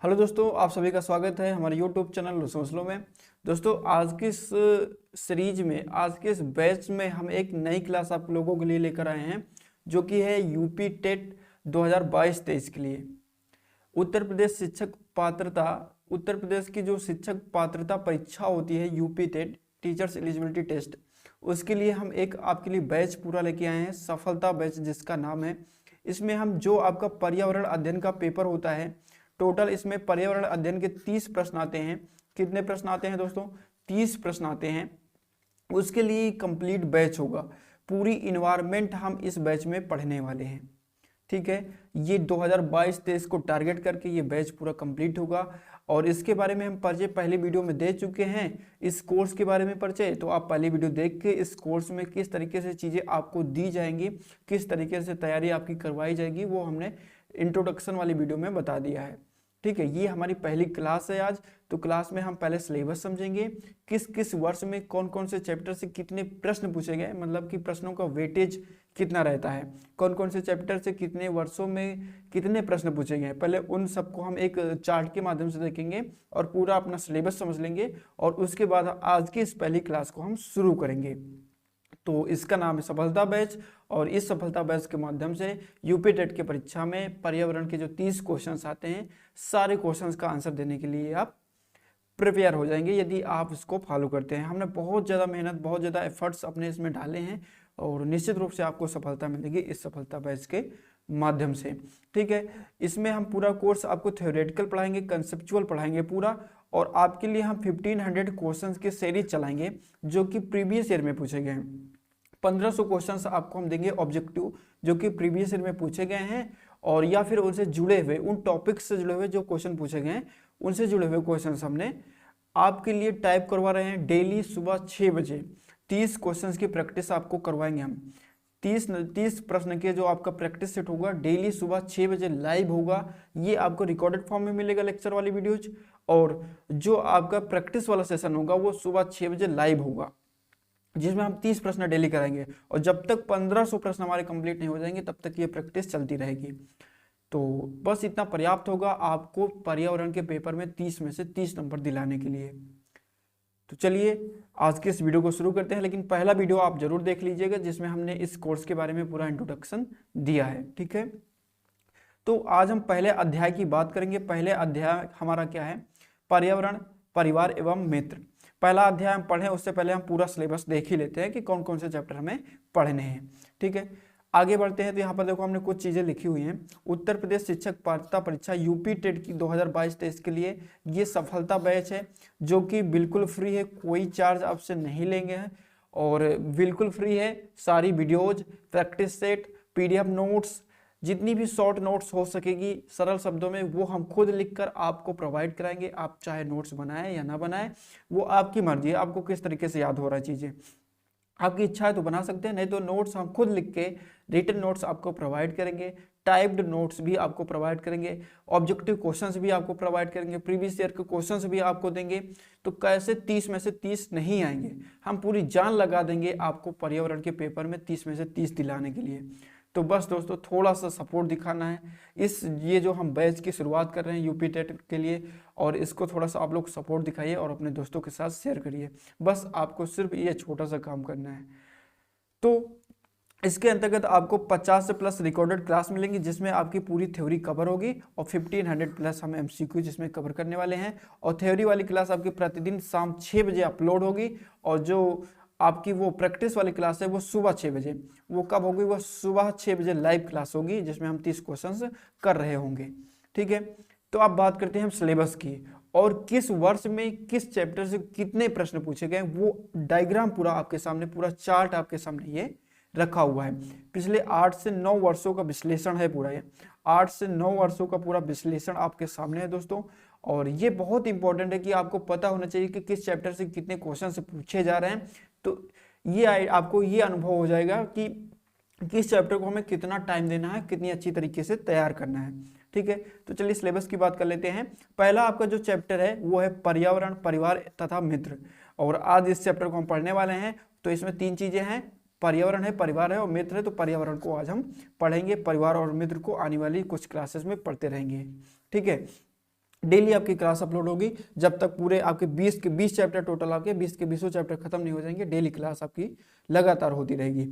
Hello दोस्तों, आप सभी का स्वागत है हमारे यूट्यूब चैनल सोच लो में। दोस्तों, आज की इस सीरीज में, आज के इस बैच में हम एक नई क्लास आप लोगों के लिए लेकर आए हैं, जो कि है यूपी टेट 2022-23 के लिए। उत्तर प्रदेश शिक्षक पात्रता, उत्तर प्रदेश की जो शिक्षक पात्रता परीक्षा होती है UP TET, teachers eligibility test, उसके लिए हम एक आपके लिए बैच पूरा लेके आए हैं, सफलता बैच जिसका नाम है। इसमें हम जो आपका पर्यावरण अध्ययन का पेपर होता है, टोटल इसमें पर्यावरण अध्ययन के 30 प्रश्न आते हैं। कितने प्रश्न आते हैं दोस्तों? 30 प्रश्न आते हैं। उसके लिए कंप्लीट बैच होगा, पूरी इन्वायरमेंट हम इस बैच में पढ़ने वाले हैं। ठीक है, ये 2022-23 को टारगेट करके ये बैच पूरा कंप्लीट होगा। और इसके बारे में हम परिचय पहले वीडियो में दे चुके हैं। इस कोर्स के बारे में परिचय तो आप पहले वीडियो देख के इस कोर्स में किस तरीके से चीज़ें आपको दी जाएंगी, किस तरीके से तैयारी आपकी करवाई जाएगी, वो हमने इंट्रोडक्शन वाली वीडियो में बता दिया है। ठीक है, ये हमारी पहली क्लास है आज। तो क्लास में हम पहले सिलेबस समझेंगे, किस किस वर्ष में कौन कौन से चैप्टर से कितने प्रश्न पूछे गए, मतलब कि प्रश्नों का वेटेज कितना रहता है, कौन कौन से चैप्टर से कितने वर्षों में कितने प्रश्न पूछे गए, पहले उन सबको हम एक चार्ट के माध्यम से देखेंगे और पूरा अपना सिलेबस समझ लेंगे। और उसके बाद आज की इस पहली क्लास को हम शुरू करेंगे। तो इसका नाम है सफलता बैच। और इस सफलता बैच के माध्यम से यूपी टेट की परीक्षा में पर्यावरण के जो 30 क्वेश्चंस आते हैं, सारे क्वेश्चंस का आंसर देने के लिए आप प्रिपेयर हो जाएंगे यदि आप इसको फॉलो करते हैं। हमने बहुत ज़्यादा मेहनत, बहुत ज़्यादा एफर्ट्स अपने इसमें डाले हैं और निश्चित रूप से आपको सफलता मिलेगी इस सफलता बैच के माध्यम से। ठीक है, इसमें हम पूरा कोर्स आपको थ्योरेटिकल पढ़ाएंगे, कंसेप्चुअल पढ़ाएंगे पूरा। और आपके लिए हम 1500 क्वेश्चंस की सीरीज चलाएंगे जो कि प्रीवियस ईयर में पूछे गए हैं। 1500 क्वेश्चंस आपको हम देंगे ऑब्जेक्टिव, जो कि प्रीवियस ईयर में पूछे गए हैं, और या फिर उनसे जुड़े हुए, उन टॉपिक्स से जुड़े हुए जो क्वेश्चन पूछे गए हैं, उनसे जुड़े हुए क्वेश्चंस हमने आपके लिए टाइप करवा रहे हैं। डेली सुबह 6 बजे 30 क्वेश्चंस की प्रैक्टिस आपको करवाएंगे हम। 30 प्रश्न के जो आपका प्रैक्टिस सेट होगा, डेली सुबह 6 बजे लाइव होगा। ये आपको रिकॉर्डेड फॉर्म में मिलेगा, लेक्चर वाली वीडियोज। और जो आपका प्रैक्टिस वाला सेशन होगा वो सुबह 6 बजे लाइव होगा, जिसमें हम 30 प्रश्न डेली कराएंगे। और जब तक 1500 प्रश्न हमारे कंप्लीट नहीं हो जाएंगे तब तक ये प्रैक्टिस चलती रहेगी। तो बस इतना पर्याप्त होगा आपको पर्यावरण के पेपर में 30 में से 30 नंबर दिलाने के लिए। तो चलिए आज के इस वीडियो को शुरू करते हैं, लेकिन पहला वीडियो आप जरूर देख लीजिएगा जिसमें हमने इस कोर्स के बारे में पूरा इंट्रोडक्शन दिया है। ठीक है, तो आज हम पहले अध्याय की बात करेंगे। पहले अध्याय हमारा क्या है? पर्यावरण, परिवार एवं मित्र। पहला अध्याय हम पढ़ें उससे पहले हम पूरा सिलेबस देख ही लेते हैं कि कौन कौन से चैप्टर हमें पढ़ने हैं। ठीक है, आगे बढ़ते हैं। तो यहाँ पर देखो हमने कुछ चीज़ें लिखी हुई हैं। उत्तर प्रदेश शिक्षक पात्रता परीक्षा यूपी टेट की 2022-23 के लिए ये सफलता बैच है, जो कि बिल्कुल फ्री है, कोई चार्ज आपसे नहीं लेंगे हैं और बिल्कुल फ्री है। सारी videos, practice set, PDF notes, जितनी भी शॉर्ट नोट्स हो सकेगी सरल शब्दों में, वो हम खुद लिखकर आपको प्रोवाइड कराएंगे। आप चाहे नोट्स बनाएं या ना बनाएं, वो आपकी मर्जी है, आपको किस तरीके से याद हो रहा है चीज़ें। आपकी इच्छा है तो बना सकते हैं, नहीं तो नोट्स हम खुद लिख के रिटन नोट्स आपको प्रोवाइड करेंगे, टाइप्ड नोट्स भी आपको प्रोवाइड करेंगे, ऑब्जेक्टिव क्वेश्चंस भी आपको प्रोवाइड करेंगे, प्रीवियस ईयर के क्वेश्चंस भी आपको देंगे। तो कैसे 30 में से 30 नहीं आएंगे, हम पूरी जान लगा देंगे आपको पर्यावरण के पेपर में 30 में से 30 दिलाने के लिए। तो बस दोस्तों, थोड़ा सा सपोर्ट दिखाना है ये जो हम बैच की शुरुआत कर रहे हैं यूपी टेट के लिए, और इसको थोड़ा सा आप लोग सपोर्ट दिखाइए और अपने दोस्तों के साथ शेयर करिए। बस आपको सिर्फ ये छोटा सा काम करना है। तो इसके अंतर्गत आपको 50 से प्लस रिकॉर्डेड क्लास मिलेंगी, जिसमें आपकी पूरी थ्योरी कवर होगी, और 1500 प्लस हम MCQ जिसमें कवर करने वाले हैं। और थ्योरी वाली क्लास आपकी प्रतिदिन शाम 6 बजे अपलोड होगी, और जो आपकी वो प्रैक्टिस वाली क्लास है वो सुबह 6 बजे। वो कब होगी? वो सुबह 6 बजे लाइव क्लास होगी, जिसमें हम 30 क्वेश्चंस कर रहे होंगे। ठीक है, तो अब बात करते हैं हम सिलेबस की, और किस वर्ष में किस चैप्टर से कितने प्रश्न पूछे गए, वो डायग्राम पूरा आपके सामने, पूरा चार्ट आपके सामने ये रखा हुआ है। पिछले 8 से 9 वर्षों का विश्लेषण है पूरा, ये 8 से 9 वर्षों का पूरा विश्लेषण आपके सामने है दोस्तों। और ये बहुत इंपॉर्टेंट है कि आपको पता होना चाहिए कि किस चैप्टर से कितने क्वेश्चन से पूछे जा रहे हैं। तो ये आपको ये अनुभव हो जाएगा कि किस चैप्टर को हमें कितना टाइम देना है, कितनी अच्छी तरीके से तैयार करना है। ठीक है, तो चलिए सिलेबस की बात कर लेते हैं। पहला आपका जो चैप्टर है वो है पर्यावरण, परिवार तथा मित्र। और आज इस चैप्टर को हम पढ़ने वाले हैं। तो इसमें 3 चीजें हैं, पर्यावरण है, परिवार है और मित्र है। तो पर्यावरण को आज हम पढ़ेंगे, परिवार और मित्र को आने वाली कुछ क्लासेस में पढ़ते रहेंगे। ठीक है, डेली आपकी क्लास अपलोड होगी जब तक पूरे आपके 20 चैप्टर टोटल आपके 20 के 20 चैप्टर खत्म नहीं हो जाएंगे। डेली क्लास आपकी लगातार होती रहेगी।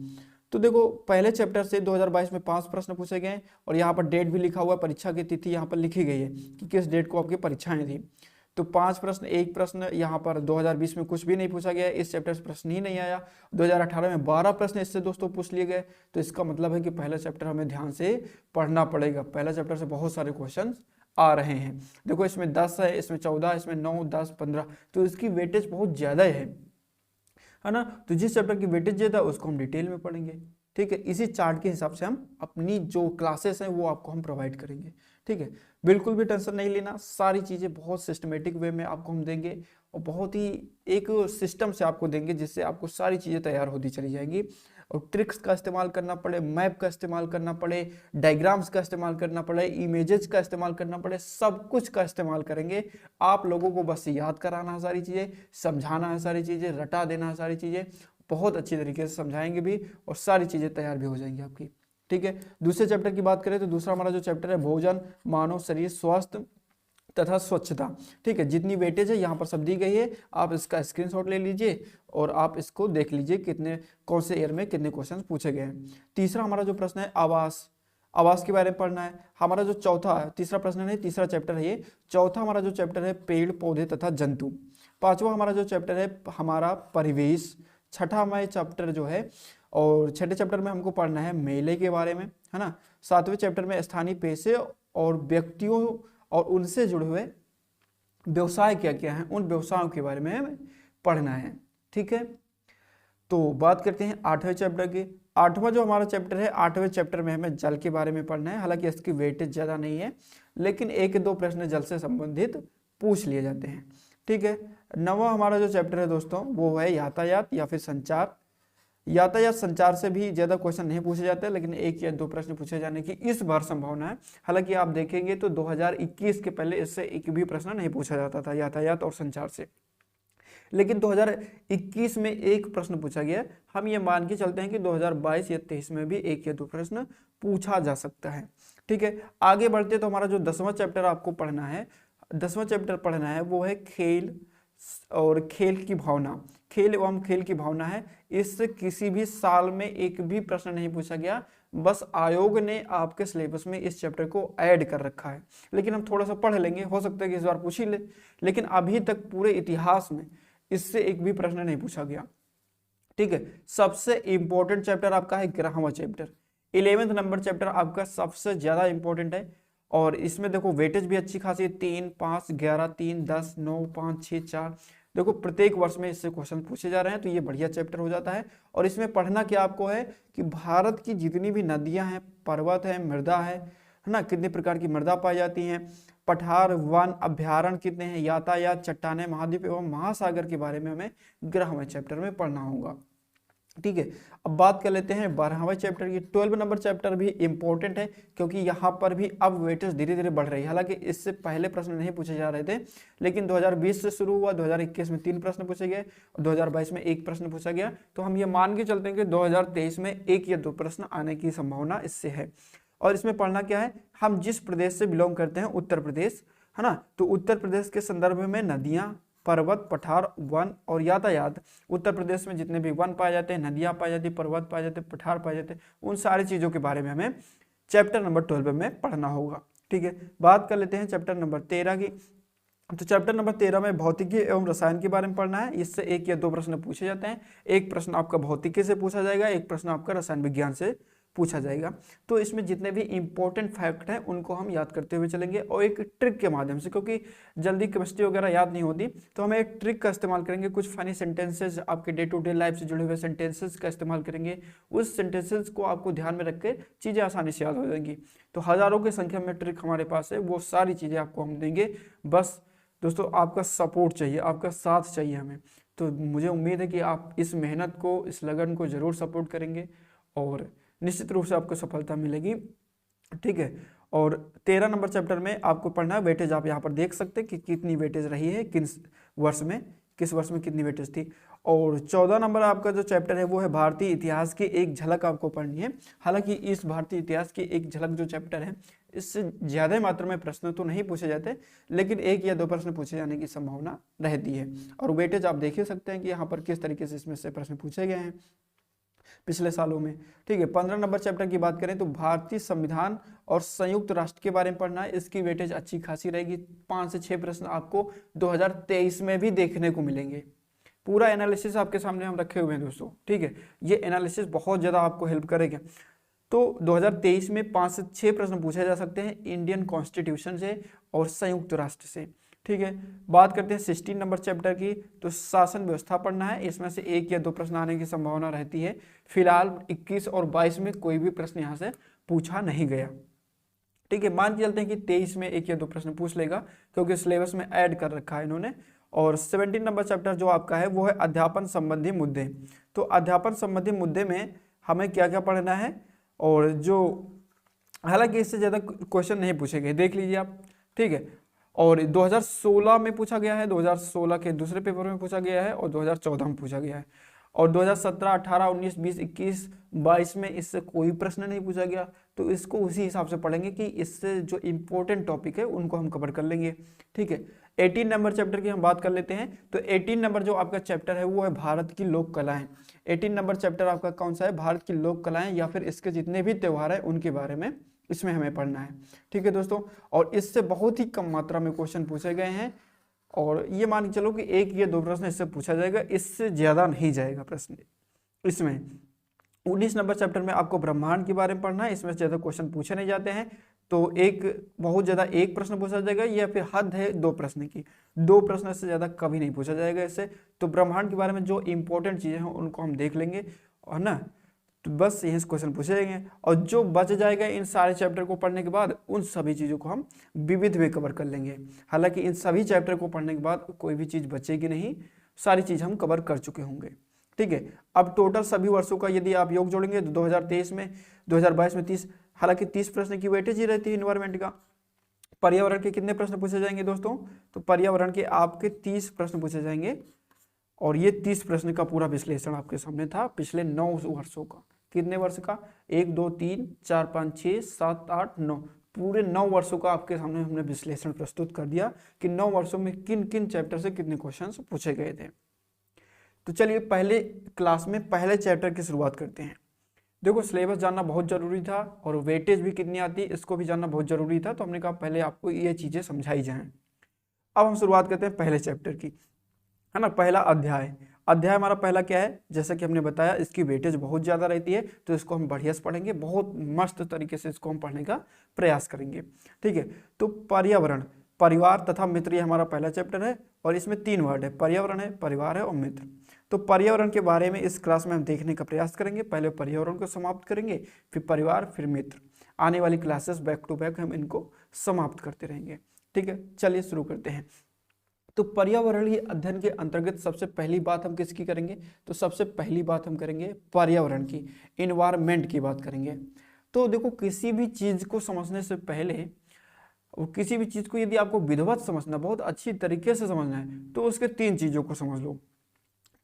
तो देखो पहले चैप्टर से 2022 में 5 प्रश्न पूछे गए और यहाँ पर डेट भी लिखा हुआ है, परीक्षा की तिथि यहाँ पर लिखी गई है कि किस डेट को आपकी परीक्षाएं थी। तो 5 प्रश्न, एक प्रश्न यहाँ पर 2020 में कुछ भी नहीं पूछा गया, इस चैप्टर से प्रश्न ही नहीं आया। 2018 में 12 प्रश्न इससे दोस्तों पूछ लिए गए। तो इसका मतलब है कि पहला चैप्टर हमें ध्यान से पढ़ना पड़ेगा। पहला चैप्टर से बहुत सारे क्वेश्चन आ रहे हैं। देखो इसमें 10 है, इसमें 14, इसमें 9, 10, 15, तो इसकी वेटेज बहुत ज़्यादा है ना। तो जिस चैप्टर की वेटेज ज़्यादा उसको हम डिटेल में पढ़ेंगे, ठीक है। इसी चार्ट के हिसाब से हम अपनी जो क्लासेस हैं वो आपको हम प्रोवाइड करेंगे, ठीक है। बिल्कुल भी टेंशन नहीं लेना, सारी चीज़ें बहुत सिस्टमेटिक वे में आपको हम देंगे और बहुत ही एक सिस्टम से आपको देंगे जिससे आपको सारी चीज़ें तैयार होती चली जाएंगी। और ट्रिक्स का इस्तेमाल करना पड़े, मैप का इस्तेमाल करना पड़े, डायग्राम्स का इस्तेमाल करना पड़े, इमेजेस का इस्तेमाल करना पड़े, सब कुछ का इस्तेमाल करेंगे। आप लोगों को बस याद कराना है सारी चीज़ें, समझाना है सारी चीज़ें, रटा देना है सारी चीज़ें, बहुत अच्छी तरीके से समझाएंगे भी और सारी चीज़ें तैयार भी हो जाएंगी आपकी, ठीक है। दूसरे चैप्टर की बात करें तो दूसरा हमारा जो चैप्टर है भोजन, मानव शरीर, स्वास्थ्य तथा स्वच्छता, ठीक है। जितनी वेटेज है यहाँ पर सब दी गई है, आप इसका स्क्रीनशॉट ले लीजिए और आप इसको देख लीजिए कितने कौन से ईयर में कितने क्वेश्चन पूछे गए हैं। तीसरा हमारा जो प्रश्न है आवास के बारे में पढ़ना है। हमारा जो चौथा है, तीसरा प्रश्न नहीं तीसरा चैप्टर है ये। चौथा हमारा जो चैप्टर है पेड़ पौधे तथा जंतु। पांचवा हमारा जो चैप्टर है हमारा परिवेश। छठा हमारा चैप्टर जो है, और छठे चैप्टर में हमको पढ़ना है मेले के बारे में, है ना। सातवें चैप्टर में स्थानीय पेशे और व्यक्तियों और उनसे जुड़े हुए व्यवसाय क्या क्या हैं, उन व्यवसायों के बारे में हमें पढ़ना है, ठीक है। तो बात करते हैं 8वें चैप्टर की। 8वां जो हमारा चैप्टर है, 8वें चैप्टर में हमें जल के बारे में पढ़ना है। हालांकि इसकी वेटेज ज़्यादा नहीं है, लेकिन 1-2 प्रश्न जल से संबंधित पूछ लिए जाते हैं, ठीक है। 9वां हमारा जो चैप्टर है दोस्तों वो है यातायात या फिर संचार। यातायात संचार से भी ज़्यादा क्वेश्चन नहीं पूछे जाते, लेकिन 1 या 2 प्रश्न पूछे जाने की इस बार संभावना है। हालांकि आप देखेंगे तो 2021 के पहले इससे एक भी प्रश्न नहीं पूछा जाता था यातायात और संचार से, लेकिन 2021 में एक प्रश्न पूछा गया। हम ये मान के चलते हैं कि 2022 या 23 में भी 1 या 2 प्रश्न पूछा जा सकता है, ठीक है। आगे बढ़ते तो हमारा जो 10वां चैप्टर आपको पढ़ना है, 10वां चैप्टर पढ़ना है वो है खेल और खेल की भावना। खेल एवं खेल की भावना है। इससे किसी भी साल में एक भी प्रश्न नहीं पूछा गया, बस आयोग ने आपके सिलेबस में इस चैप्टर को ऐड कर रखा है। लेकिन हम थोड़ा सा पढ़ लेंगे, हो सकता है कि इस बार पूछ ही ले, लेकिन अभी तक पूरे इतिहास में इससे एक भी प्रश्न नहीं पूछा गया, ठीक है। सबसे इंपॉर्टेंट चैप्टर आपका है 11वां चैप्टर। 11वें नंबर चैप्टर आपका सबसे ज्यादा इंपॉर्टेंट है और इसमें देखो वेटेज भी अच्छी खासी है, 3, 5, 11, 3, 10, 9, 5, 6, 4। देखो प्रत्येक वर्ष में इससे क्वेश्चन पूछे जा रहे हैं, तो ये बढ़िया चैप्टर हो जाता है। और इसमें पढ़ना क्या आपको है कि भारत की जितनी भी नदियां हैं, पर्वत है, मृदा है ना, कितने प्रकार की मृदा पाई जाती हैं, पठार, वन, अभ्यारण्य कितने हैं, यातायात, चट्टानें, महाद्वीप एवं महासागर के बारे में हमें 11वें चैप्टर में पढ़ना होगा, ठीक है। अब बात कर लेते हैं 12वें चैप्टर की। 12 नंबर चैप्टर भी इंपॉर्टेंट है क्योंकि यहाँ पर भी अब वेटेज धीरे धीरे बढ़ रही है। हालांकि इससे पहले प्रश्न नहीं पूछे जा रहे थे, लेकिन 2020 से शुरू हुआ, 2021 में 3 प्रश्न पूछे गए और 2022 में 1 प्रश्न पूछा गया। तो हम ये मान के चलते हैं कि 2023 में 1 या 2 प्रश्न आने की संभावना इससे है। और इसमें पढ़ना क्या है, हम जिस प्रदेश से बिलोंग करते हैं, उत्तर प्रदेश, है ना, तो उत्तर प्रदेश के संदर्भ में नदियाँ, पर्वत, पठार, वन और यातायात। उत्तर प्रदेश में जितने भी वन पाए जाते हैं, नदियां पाई जाती है, पर्वत पाए जाते हैं, पठार पाए जाते हैं, उन सारी चीज़ों के बारे में हमें चैप्टर नंबर 12 में पढ़ना होगा, ठीक है। बात कर लेते हैं चैप्टर नंबर 13 की। तो चैप्टर नंबर 13 में भौतिकी एवं रसायन के बारे में पढ़ना है। इससे 1 या 2 प्रश्न पूछे जाते हैं। एक प्रश्न आपका भौतिकी से पूछा जाएगा, एक प्रश्न आपका रसायन विज्ञान से पूछा जाएगा। तो इसमें जितने भी इंपॉर्टेंट फैक्ट हैं उनको हम याद करते हुए चलेंगे और एक ट्रिक के माध्यम से, क्योंकि जल्दी केमिस्ट्री वगैरह याद नहीं होती, तो हम एक ट्रिक का इस्तेमाल करेंगे। कुछ फनी सेंटेंसेस, आपके डे टू डे लाइफ से जुड़े हुए सेंटेंसेस का इस्तेमाल करेंगे। उस सेंटेंसेस को आपको ध्यान में रख के चीज़ें आसानी से याद हो जाएंगी। तो हज़ारों की संख्या में ट्रिक हमारे पास है, वो सारी चीज़ें आपको हम देंगे। बस दोस्तों आपका सपोर्ट चाहिए, आपका साथ चाहिए हमें। तो मुझे उम्मीद है कि आप इस मेहनत को, इस लगन को ज़रूर सपोर्ट करेंगे और निश्चित रूप से आपको सफलता मिलेगी, ठीक है। और 13 नंबर चैप्टर में आपको पढ़ना है वेटेज। आप यहाँ पर देख सकते हैं कि कितनी वेटेज रही है, किस वर्ष में कितनी वेटेज थी। और 14 नंबर आपका जो चैप्टर है वो है भारतीय इतिहास की एक झलक आपको पढ़नी है। हालांकि इस भारतीय इतिहास की एक झलक जो चैप्टर है इससे ज्यादा मात्रा में प्रश्न तो नहीं पूछे जाते, लेकिन 1 या 2 प्रश्न पूछे जाने की संभावना रहती है। और वेटेज आप देख ही सकते हैं कि यहाँ पर किस तरीके से इसमें से प्रश्न पूछे गए हैं पिछले सालों में। ठीक है, 15 नंबर चैप्टर की बात करें तो भारतीय संविधान और संयुक्त राष्ट्र के बारे में पढ़ना है। इसकी वेटेज अच्छी खासी रहेगी, 5 से 6 प्रश्न आपको 2023 में भी देखने को मिलेंगे। पूरा एनालिसिस आपके सामने हम रखे हुए हैं दोस्तों। ठीक है, ये एनालिसिस बहुत ज़्यादा आपको हेल्प करेगा। तो 2023 में 5 से 6 प्रश्न पूछे जा सकते हैं इंडियन कॉन्स्टिट्यूशन से और संयुक्त राष्ट्र से। ठीक है, बात करते हैं 16 नंबर चैप्टर की, तो शासन व्यवस्था पढ़ना है। इसमें से 1 या 2 प्रश्न आने की संभावना रहती है। फिलहाल 21 और 22 में कोई भी प्रश्न यहाँ से पूछा नहीं गया। ठीक है, मान के चलते हैं कि 23 में 1 या 2 प्रश्न पूछ लेगा, क्योंकि सिलेबस में ऐड कर रखा है इन्होंने। और 17 नंबर चैप्टर जो आपका है वो है अध्यापन संबंधी मुद्दे। तो अध्यापन संबंधी मुद्दे में हमें क्या क्या पढ़ना है, और जो हालांकि इससे ज़्यादा क्वेश्चन नहीं पूछे गए, देख लीजिए आप। ठीक है, और 2016 में पूछा गया है, 2016 के दूसरे पेपर में पूछा गया है, और 2014 में पूछा गया है। और 2017, 18, 19, 20, 21, 22 में इससे कोई प्रश्न नहीं पूछा गया। तो इसको उसी हिसाब से पढ़ेंगे कि इससे जो इम्पोर्टेंट टॉपिक है उनको हम कवर कर लेंगे। ठीक है, 18 नंबर चैप्टर की हम बात कर लेते हैं। तो 18 नंबर जो आपका चैप्टर है वो है भारत की लोक कलाएं। 18 नंबर चैप्टर आपका कौन सा है? भारत की लोक कलाएं, या फिर इसके जितने भी त्यौहार हैं उनके बारे में इसमें हमें पढ़ना है। ठीक है दोस्तों, और इससे बहुत ही कम मात्रा में क्वेश्चन पूछे गए हैं, और ये मान के चलो कि 1 या 2 प्रश्न इससे पूछा जाएगा, इससे ज्यादा नहीं जाएगा प्रश्न इसमें। 19 नंबर चैप्टर में आपको ब्रह्मांड के बारे में पढ़ना है। इसमें ज्यादा क्वेश्चन पूछे नहीं जाते हैं, तो बहुत ज्यादा 1 प्रश्न पूछा जाएगा, या फिर हद है 2 प्रश्न की। 2 प्रश्न से ज्यादा कभी नहीं पूछा जाएगा इससे। तो ब्रह्मांड के बारे में जो इंपॉर्टेंट चीजें हैं उनको हम देख लेंगे, और ना तो बस यही क्वेश्चन पूछे जाएंगे। और जो बच जाएगा इन सारे चैप्टर को पढ़ने के बाद, उन सभी चीज़ों को हम विविध में कवर कर लेंगे। हालांकि इन सभी चैप्टर को पढ़ने के बाद कोई भी चीज़ बचेगी नहीं, सारी चीज़ हम कवर कर चुके होंगे। ठीक है, अब टोटल सभी वर्षों का यदि आप योग जोड़ेंगे तो 2023 में, 2022 में 30, हालांकि 30 प्रश्न की वेटेज ही रहती है इन्वायरमेंट का। पर्यावरण के कितने प्रश्न पूछे जाएंगे दोस्तों? तो पर्यावरण के आपके 30 प्रश्न पूछे जाएंगे, और ये 30 प्रश्न का पूरा विश्लेषण आपके सामने था पिछले 9 वर्षों का। कितने वर्ष का? 1, 2, 3, 4, 5, 6, 7, 8, 9, पूरे 9 वर्षों का आपके सामने हमने विश्लेषण प्रस्तुत कर दिया कि 9 वर्षों में किन किन चैप्टर से कितने क्वेश्चंस पूछे गए थे। तो चलिए पहले क्लास में पहले चैप्टर की शुरुआत करते हैं। देखो, सिलेबस जानना बहुत जरूरी था, और वेटेज भी कितनी आती है इसको भी जानना बहुत जरूरी था, तो हमने कहा पहले आपको ये चीजें समझाई जाएं। अब हम शुरुआत करते हैं पहले चैप्टर की, है ना। पहला अध्याय हमारा पहला क्या है? जैसा कि हमने बताया, इसकी वेटेज बहुत ज़्यादा रहती है, तो इसको हम बढ़िया से पढ़ेंगे, बहुत मस्त तरीके से इसको हम पढ़ने का प्रयास करेंगे। ठीक है, तो पर्यावरण, परिवार तथा मित्र, ये हमारा पहला चैप्टर है, और इसमें 3 वर्ड है, पर्यावरण है, परिवार है और मित्र। तो पर्यावरण के बारे में इस क्लास में हम देखने का प्रयास करेंगे। पहले पर्यावरण को समाप्त करेंगे, फिर परिवार, फिर मित्र। आने वाली क्लासेस बैक टू बैक हम इनको समाप्त करते रहेंगे। ठीक है, चलिए शुरू करते हैं। तो पर्यावरणीय अध्ययन के अंतर्गत सबसे पहली बात हम किसकी करेंगे? तो सबसे पहली बात हम करेंगे पर्यावरण की, इन्वायरमेंट की बात करेंगे। तो देखो, किसी भी चीज को समझने से पहले, किसी भी चीज को यदि आपको विधिवत समझना, बहुत अच्छी तरीके से समझना है, तो उसके 3 चीजों को समझ लो,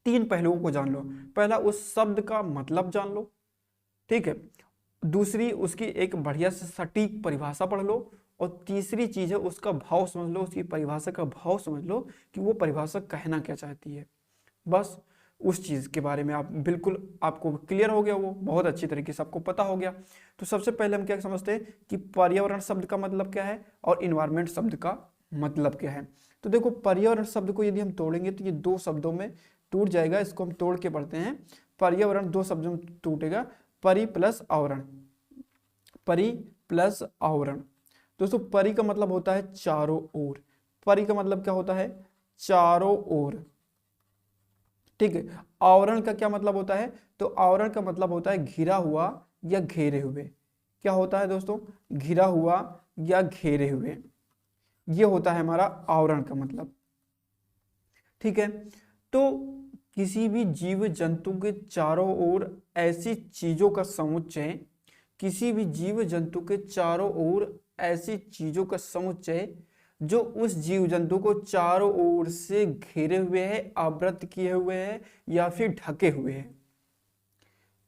3 पहलुओं को जान लो। पहला, उस शब्द का मतलब जान लो। ठीक है, दूसरी, उसकी एक बढ़िया से सटीक परिभाषा पढ़ लो, और तीसरी चीज है उसका भाव समझ लो, उसकी परिभाषा का भाव समझ लो कि वो परिभाषा कहना क्या चाहती है। बस उस चीज के बारे में आप बिल्कुल, आपको क्लियर हो गया, वो बहुत अच्छी तरीके से आपको पता हो गया। तो सबसे पहले हम क्या समझते हैं कि पर्यावरण शब्द का मतलब क्या है और इन्वायरमेंट शब्द का मतलब क्या है। तो देखो, पर्यावरण शब्द को यदि हम तोड़ेंगे तो ये 2 शब्दों में टूट जाएगा। इसको हम तोड़ के पढ़ते हैं। पर्यावरण 2 शब्दों में टूटेगा, परि प्लस आवरण, परि प्लस आवरण। दोस्तों, परि का मतलब होता है चारों ओर। परि का मतलब क्या होता है? चारों ओर। ठीक है, आवरण का क्या मतलब होता है? तो आवरण का मतलब होता है घिरा हुआ या घेरे हुए। क्या होता है दोस्तों? घिरा हुआ या घेरे हुए, ये होता है हमारा आवरण का मतलब। ठीक है, तो किसी भी जीव जंतु के चारों ओर ऐसी चीजों का समुच्चय, किसी भी जीव जंतु के चारों ओर ऐसी चीजों का समुच्चय जो उस जीव जंतु को चारों ओर से घेरे हुए है, आवृत किए हुए हैं, या फिर ढके हुए हैं।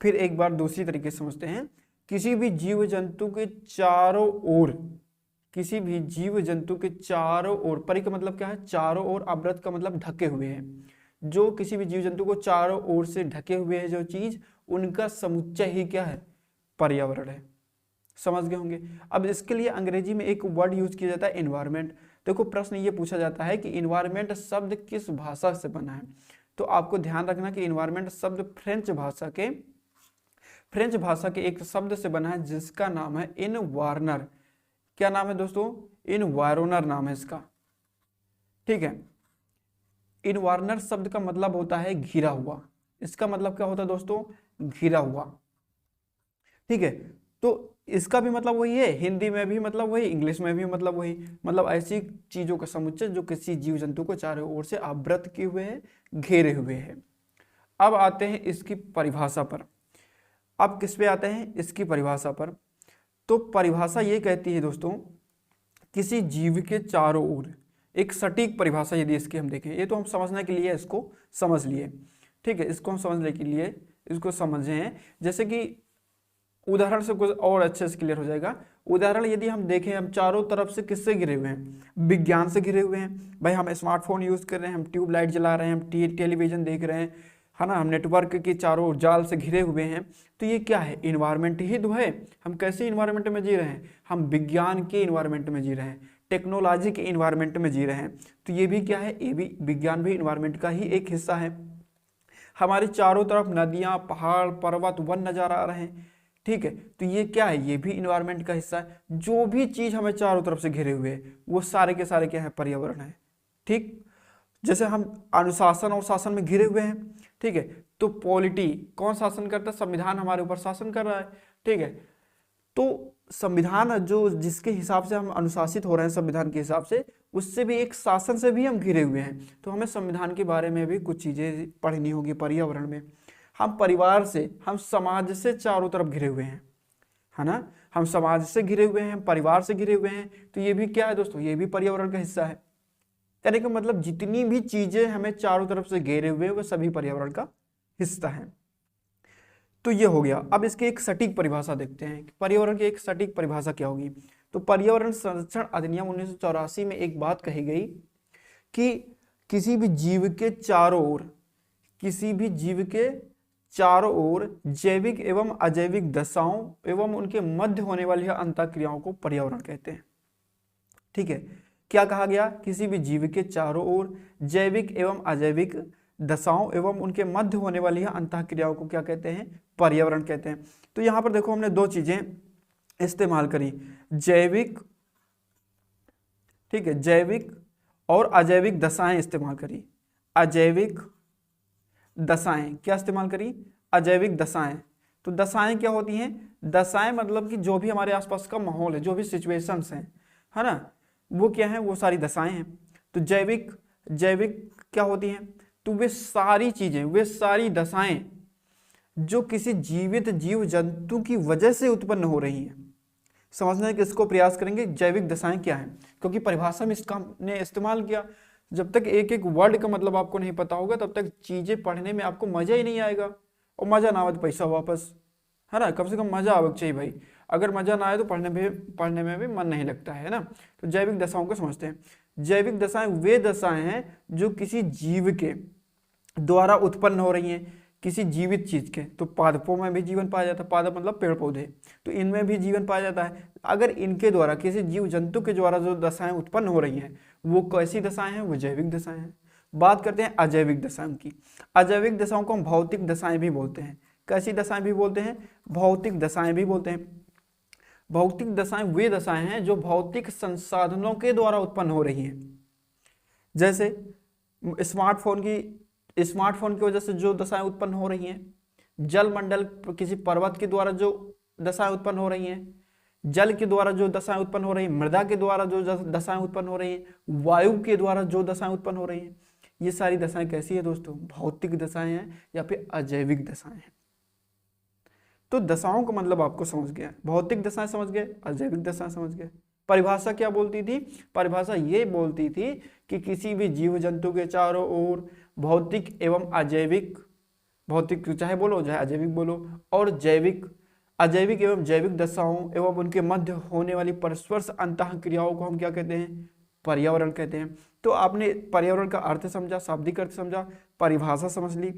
फिर एक बार दूसरी तरीके से समझते हैं किसी भी जीव जंतु के चारों ओर, किसी भी जीव जंतु के चारों ओर, परि का मतलब क्या है, चारों ओर, आवृत का मतलब ढके हुए हैं, जो किसी भी जीव जंतु को चारों ओर से ढके हुए है जो चीज, उनका समुच्चय ही क्या है, पर्यावरण है। समझ गए होंगे। अब इसके लिए अंग्रेजी में एक वर्ड यूज किया जाता है एनवायरमेंट। देखो प्रश्न ये पूछा जाता है कि एनवायरमेंट शब्द किस भाषा से बना है, तो आपको ध्यान रखना कि एनवायरमेंट शब्द फ्रेंच भाषा के एक शब्द से बना है जिसका नाम है इनवार्नर। क्या नाम है दोस्तों, इनवायरोनर नाम है इसका, ठीक है। इनवार्नर शब्द का मतलब होता है घिरा हुआ, इसका मतलब क्या होता है दोस्तों, घिरा हुआ, ठीक है। तो इसका भी मतलब वही है, हिंदी में भी मतलब वही, इंग्लिश में भी मतलब वही, मतलब ऐसी चीजों का समुच्चय जो किसी जीव जंतु को चारों ओर से आवृत किए हुए हैं, घेरे हुए हैं। अब आते हैं इसकी परिभाषा पर। अब किस पे आते हैं, इसकी परिभाषा पर। तो परिभाषा ये कहती है दोस्तों, किसी जीव के चारों ओर, एक सटीक परिभाषा यदि इसकी हम देखें, ये तो हम समझने के लिए इसको समझ लिए, ठीक है, इसको हम समझने के लिए इसको समझे हैं। जैसे कि उदाहरण से कुछ और अच्छे से क्लियर हो जाएगा। उदाहरण यदि हम देखें, हम चारों तरफ से किससे घिरे हुए हैं, विज्ञान से घिरे हुए हैं। भाई हम स्मार्टफोन यूज कर रहे हैं, हम ट्यूबलाइट जला रहे हैं, हम टेलीविजन देख रहे हैं, है ना, हम नेटवर्क के चारों जाल से घिरे हुए हैं। तो ये क्या है, इन्वायरमेंट ही तो है। हम कैसे इन्वायरमेंट में जी रहे हैं, हम विज्ञान के इन्वायरमेंट में जी रहे हैं, टेक्नोलॉजी के इन्वायरमेंट में जी रहे हैं। तो ये भी क्या है, ये भी विज्ञान भी इन्वायरमेंट का ही एक हिस्सा है। हमारे चारों तरफ नदियां, पहाड़, पर्वत, वन नजर आ रहे हैं, ठीक है। तो ये क्या है, ये भी इन्वायरमेंट का हिस्सा है। जो भी चीज हमें चारों तरफ से घिरे हुए हैं वो सारे के सारे क्या है, पर्यावरण है, ठीक। जैसे हम अनुशासन और शासन में घिरे हुए हैं, ठीक है। तो पॉलिटी कौन शासन करता है, संविधान हमारे ऊपर शासन कर रहा है, ठीक है। तो संविधान जो जिसके हिसाब से हम अनुशासित हो रहे हैं, संविधान के हिसाब से, उससे भी एक शासन से भी हम घिरे हुए हैं। तो हमें संविधान के बारे में भी कुछ चीजें पढ़नी होगी पर्यावरण में। हम परिवार से, हम समाज से चारों तरफ घिरे हुए हैं, है ना, हम समाज से घिरे हुए हैं, परिवार से घिरे हुए हैं। तो ये भी क्या है दोस्तों, ये भी पर्यावरण का हिस्सा है। कहने का मतलब जितनी भी चीजें हमें चारों तरफ से घेरे हुए हैं वो सभी पर्यावरण का हिस्सा है। तो ये हो गया। अब इसकी एक सटीक परिभाषा देखते हैं, पर्यावरण की एक सटीक परिभाषा क्या होगी। तो पर्यावरण संरक्षण अधिनियम 1984 में एक बात कही गई कि किसी भी जीव के चारों ओर, किसी भी जीव के चारों ओर जैविक एवं अजैविक दशाओं एवं उनके मध्य होने वाली अंतःक्रियाओं को पर्यावरण कहते हैं, ठीक है। क्या कहा गया, किसी भी जीव के चारों ओर जैविक एवं अजैविक दशाओं एवं उनके मध्य होने वाली अंतःक्रियाओं को क्या कहते हैं, पर्यावरण कहते हैं। तो यहां पर देखो हमने दो चीजें इस्तेमाल करी, जैविक, ठीक है, जैविक और अजैविक दशाएं इस्तेमाल करी। अजैविक दशाएं क्या इस्तेमाल करी, अजैविक दशाएं। तो दशाएं क्या होती हैं, दशाएं मतलब कि जो भी हमारे आसपास का माहौल है, जो भी सिचुएशंस हैं, है ना, वो क्या है, वो सारी दशाएं हैं। तो जैविक, जैविक क्या होती हैं, तो वे सारी चीजें, वे सारी दशाएं जो किसी जीवित जीव जंतु की वजह से उत्पन्न हो रही हैं। समझने के इसको प्रयास करेंगे जैविक दशाएं क्या है, क्योंकि परिभाषा में इसका हमने इस्तेमाल किया। जब तक एक एक वर्ड का मतलब आपको नहीं पता होगा तब तक चीजें पढ़ने में आपको मजा ही नहीं आएगा, और मजा ना आवे तो पैसा वापस, है ना। कम से कम मजा आवे चाहिए भाई, अगर मजा ना आए तो पढ़ने में भी मन नहीं लगता है ना। तो जैविक दशाओं को समझते हैं। जैविक दशाएं वे दशाएं हैं जो किसी जीव के द्वारा उत्पन्न हो रही हैं, किसी जीवित चीज के। तो पादपों में भी जीवन पाया जाता है, पादप मतलब पेड़ पौधे, तो इनमें भी जीवन पाया जाता है। अगर इनके द्वारा, किसी जीव जंतु के द्वारा जो दशाएं उत्पन्न हो रही हैं वो कैसी दशाएं हैं, वो जैविक दशाएं हैं। बात करते हैं अजैविक दशाओं की। अजैविक दशाओं को हम भौतिक दशाएं भी बोलते हैं। कैसी दशाएं भी बोलते हैं, भौतिक दशाएं भी बोलते हैं। भौतिक दशाएं वे दशाएं हैं जो भौतिक संसाधनों के द्वारा उत्पन्न हो रही हैं। जैसे स्मार्टफोन की वजह से जो दशाएं उत्पन्न हो रही हैं, जल मंडल, किसी पर्वत के द्वारा जो दशाएं उत्पन्न हो रही हैं, जल के द्वारा जो दशाएं उत्पन्न हो रही हैं, मृदा के द्वारा जो दशाएं उत्पन्न हो रही हैं, वायु के द्वारा जो दशाएं उत्पन्न हो रही हैं, ये सारी दशाएं कैसी है दोस्तों, भौतिक दशाएं हैं या फिर अजैविक दशाएं हैं। तो दशाओं का मतलब आपको समझ गया, भौतिक दशाएं समझ गए, अजैविक दशाएं समझ गए। परिभाषा क्या बोलती थी, परिभाषा ये बोलती थी कि किसी भी जीव जंतु के चारों ओर भौतिक एवं अजैविक, भौतिक चाहे बोलो चाहे अजैविक बोलो, और जैविक अजैविक एवं जैविक दशाओं एवं उनके मध्य होने वाली परस्पर अंतः क्रियाओं को हम क्या कहते हैं, पर्यावरण कहते हैं। तो आपने पर्यावरण का अर्थ समझा, शाब्दिक अर्थ समझा, परिभाषा समझ ली,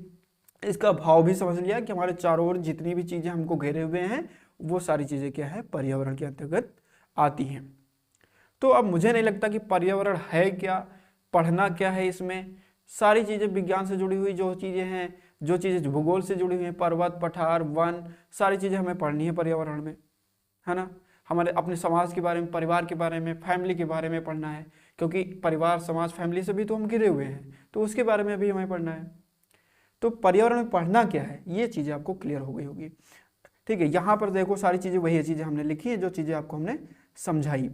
इसका भाव भी समझ लिया कि हमारे चारों ओर जितनी भी चीजें हमको घेरे हुए हैं वो सारी चीजें क्या है, पर्यावरण के अंतर्गत आती हैं। तो अब मुझे नहीं लगता कि पर्यावरण है क्या, पढ़ना क्या है, इसमें सारी चीजें विज्ञान से जुड़ी हुई जो चीजें हैं, जो चीजें भूगोल से जुड़ी हुई हैं, पर्वत पठार वन, सारी चीजें हमें पढ़नी है पर्यावरण में, है ना। हमारे अपने समाज के बारे में, परिवार के बारे में, फैमिली के बारे में पढ़ना है, क्योंकि परिवार समाज फैमिली से भी तो हम घिरे हुए हैं, तो उसके बारे में भी हमें पढ़ना है। तो पर्यावरण में पढ़ना क्या है, ये चीजें आपको क्लियर हो गई होगी। ठीक है, यहाँ पर देखो सारी चीजें वही चीजें हमने लिखी है जो चीजें आपको हमने समझाई।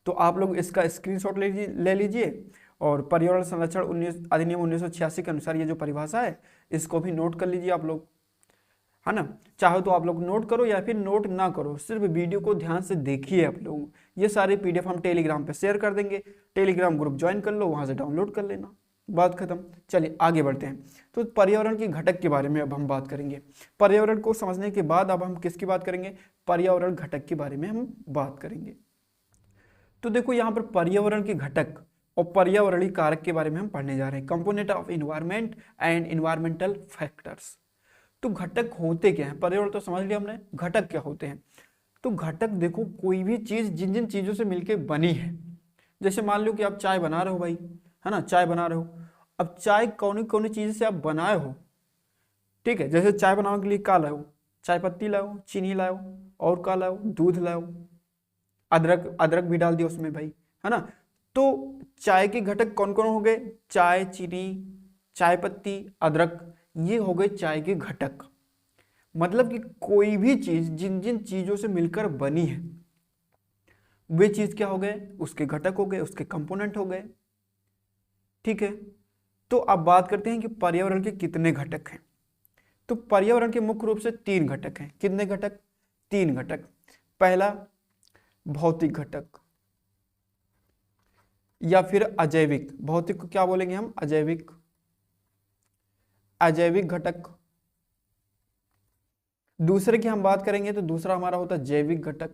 तो आप लोग इसका स्क्रीनशॉट ले लीजिए और पर्यावरण संरक्षण अधिनियम 1986 के अनुसार ये जो परिभाषा है इसको भी नोट कर लीजिए आप लोग, है ना। चाहो तो आप लोग नोट करो या फिर नोट ना करो, सिर्फ वीडियो को ध्यान से देखिए आप लोग। ये सारे पीडीएफ हम टेलीग्राम पे शेयर कर देंगे, टेलीग्राम ग्रुप ज्वाइन कर लो, वहां से डाउनलोड कर लेना, बात खत्म। चलिए आगे बढ़ते हैं। तो पर्यावरण के घटक के बारे में अब हम बात करेंगे। पर्यावरण को समझने के बाद अब हम किसकी बात करेंगे, पर्यावरण घटक के बारे में हम बात करेंगे। तो देखो यहाँ पर पर्यावरण के घटक और पर्यावरणीय कारक के बारे में हम पढ़ने जा रहे हैं, component of environment and environmental factors. तो घटक होते क्या हैं, पर्यावरण तो समझ लिया हमने, घटक क्या होते हैं। तो घटक देखो कोई भी चीज जिन जिन चीजों से मिलकर बनी है, जैसे मान लो कि आप चाय बना रहे हो भाई, है ना, चाय बना रहे हो। अब चाय कौन कौन चीज से आप बनाए हो, ठीक है, जैसे चाय बनाने के लिए क्या लाओ, चाय पत्ती लाओ, चीनी लाओ, और क्या लाओ, दूध लाओ, अदरक, अदरक भी डाल दिया उसमें भाई, है ना। तो चाय के घटक कौन कौन हो गए, चाय, चीनी, चाय पत्ती, अदरक, ये हो गए चाय के घटक। मतलब कि कोई भी चीज जिन जिन चीजों से मिलकर बनी है वे चीज क्या हो गए, उसके घटक हो गए, उसके कंपोनेंट हो गए। ठीक है, तो अब बात करते हैं कि पर्यावरण के कितने घटक हैं। तो पर्यावरण के मुख्य रूप से 3 घटक हैं। कितने घटक, 3 घटक। पहला भौतिक घटक या फिर अजैविक, भौतिक को क्या बोलेंगे हम, अजैविक, अजैविक घटक। दूसरे की हम बात करेंगे तो दूसरा हमारा होता है जैविक घटक,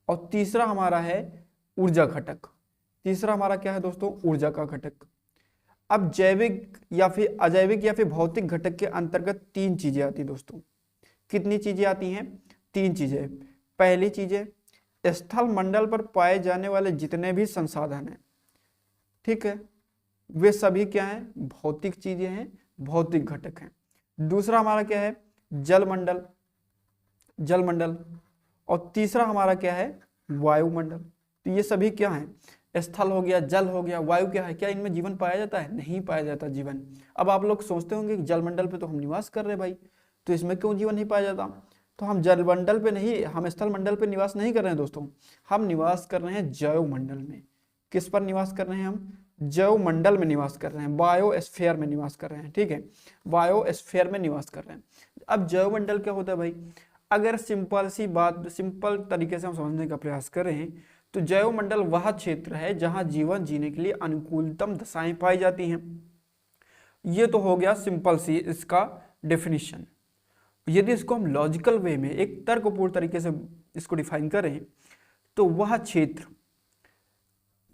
और तीसरा हमारा है ऊर्जा घटक। तीसरा हमारा क्या है दोस्तों, ऊर्जा का घटक। अब जैविक या फिर अजैविक या फिर भौतिक घटक के अंतर्गत 3 चीजें आती हैं दोस्तों। कितनी चीजें आती हैं, 3 चीजें। पहली चीजें, स्थल मंडल पर पाए जाने वाले जितने भी संसाधन हैं, ठीक है, वे सभी क्या हैं, भौतिक चीजें हैं, भौतिक घटक हैं। दूसरा हमारा क्या है, जलमंडल, जलमंडल, और तीसरा हमारा क्या है, वायुमंडल। तो ये सभी क्या हैं, स्थल हो गया, जल हो गया, वायु क्या है, क्या इनमें जीवन पाया जाता है, नहीं पाया जाता जीवन। अब आप लोग सोचते होंगे कि जलमंडल पे तो हम निवास कर रहे हैं भाई, तो इसमें क्यों जीवन नहीं पाया जाता। तो हम जलमंडल पे नहीं, हम स्थल मंडल पे निवास नहीं कर रहे हैं दोस्तों, हम निवास कर रहे हैं जैवमंडल में। किस पर निवास कर रहे हैं हम, जैवमंडल में निवास कर रहे हैं, बायोस्फीयर में निवास कर रहे हैं। ठीक है, बायोस्फीयर में निवास कर रहे हैं। अब जैवमंडल क्या होता है भाई, अगर सिंपल सी बात, सिंपल तरीके से हम समझने का प्रयास करें तो जैवमंडल वह क्षेत्र है जहां जीवन जीने के लिए अनुकूलतम दशाएं पाई जाती हैं। ये तो हो गया सिंपल सी इसका डेफिनेशन। यदि इसको हम लॉजिकल वे में एक तर्कपूर्ण तरीके से इसको डिफाइन करें तो वह क्षेत्र,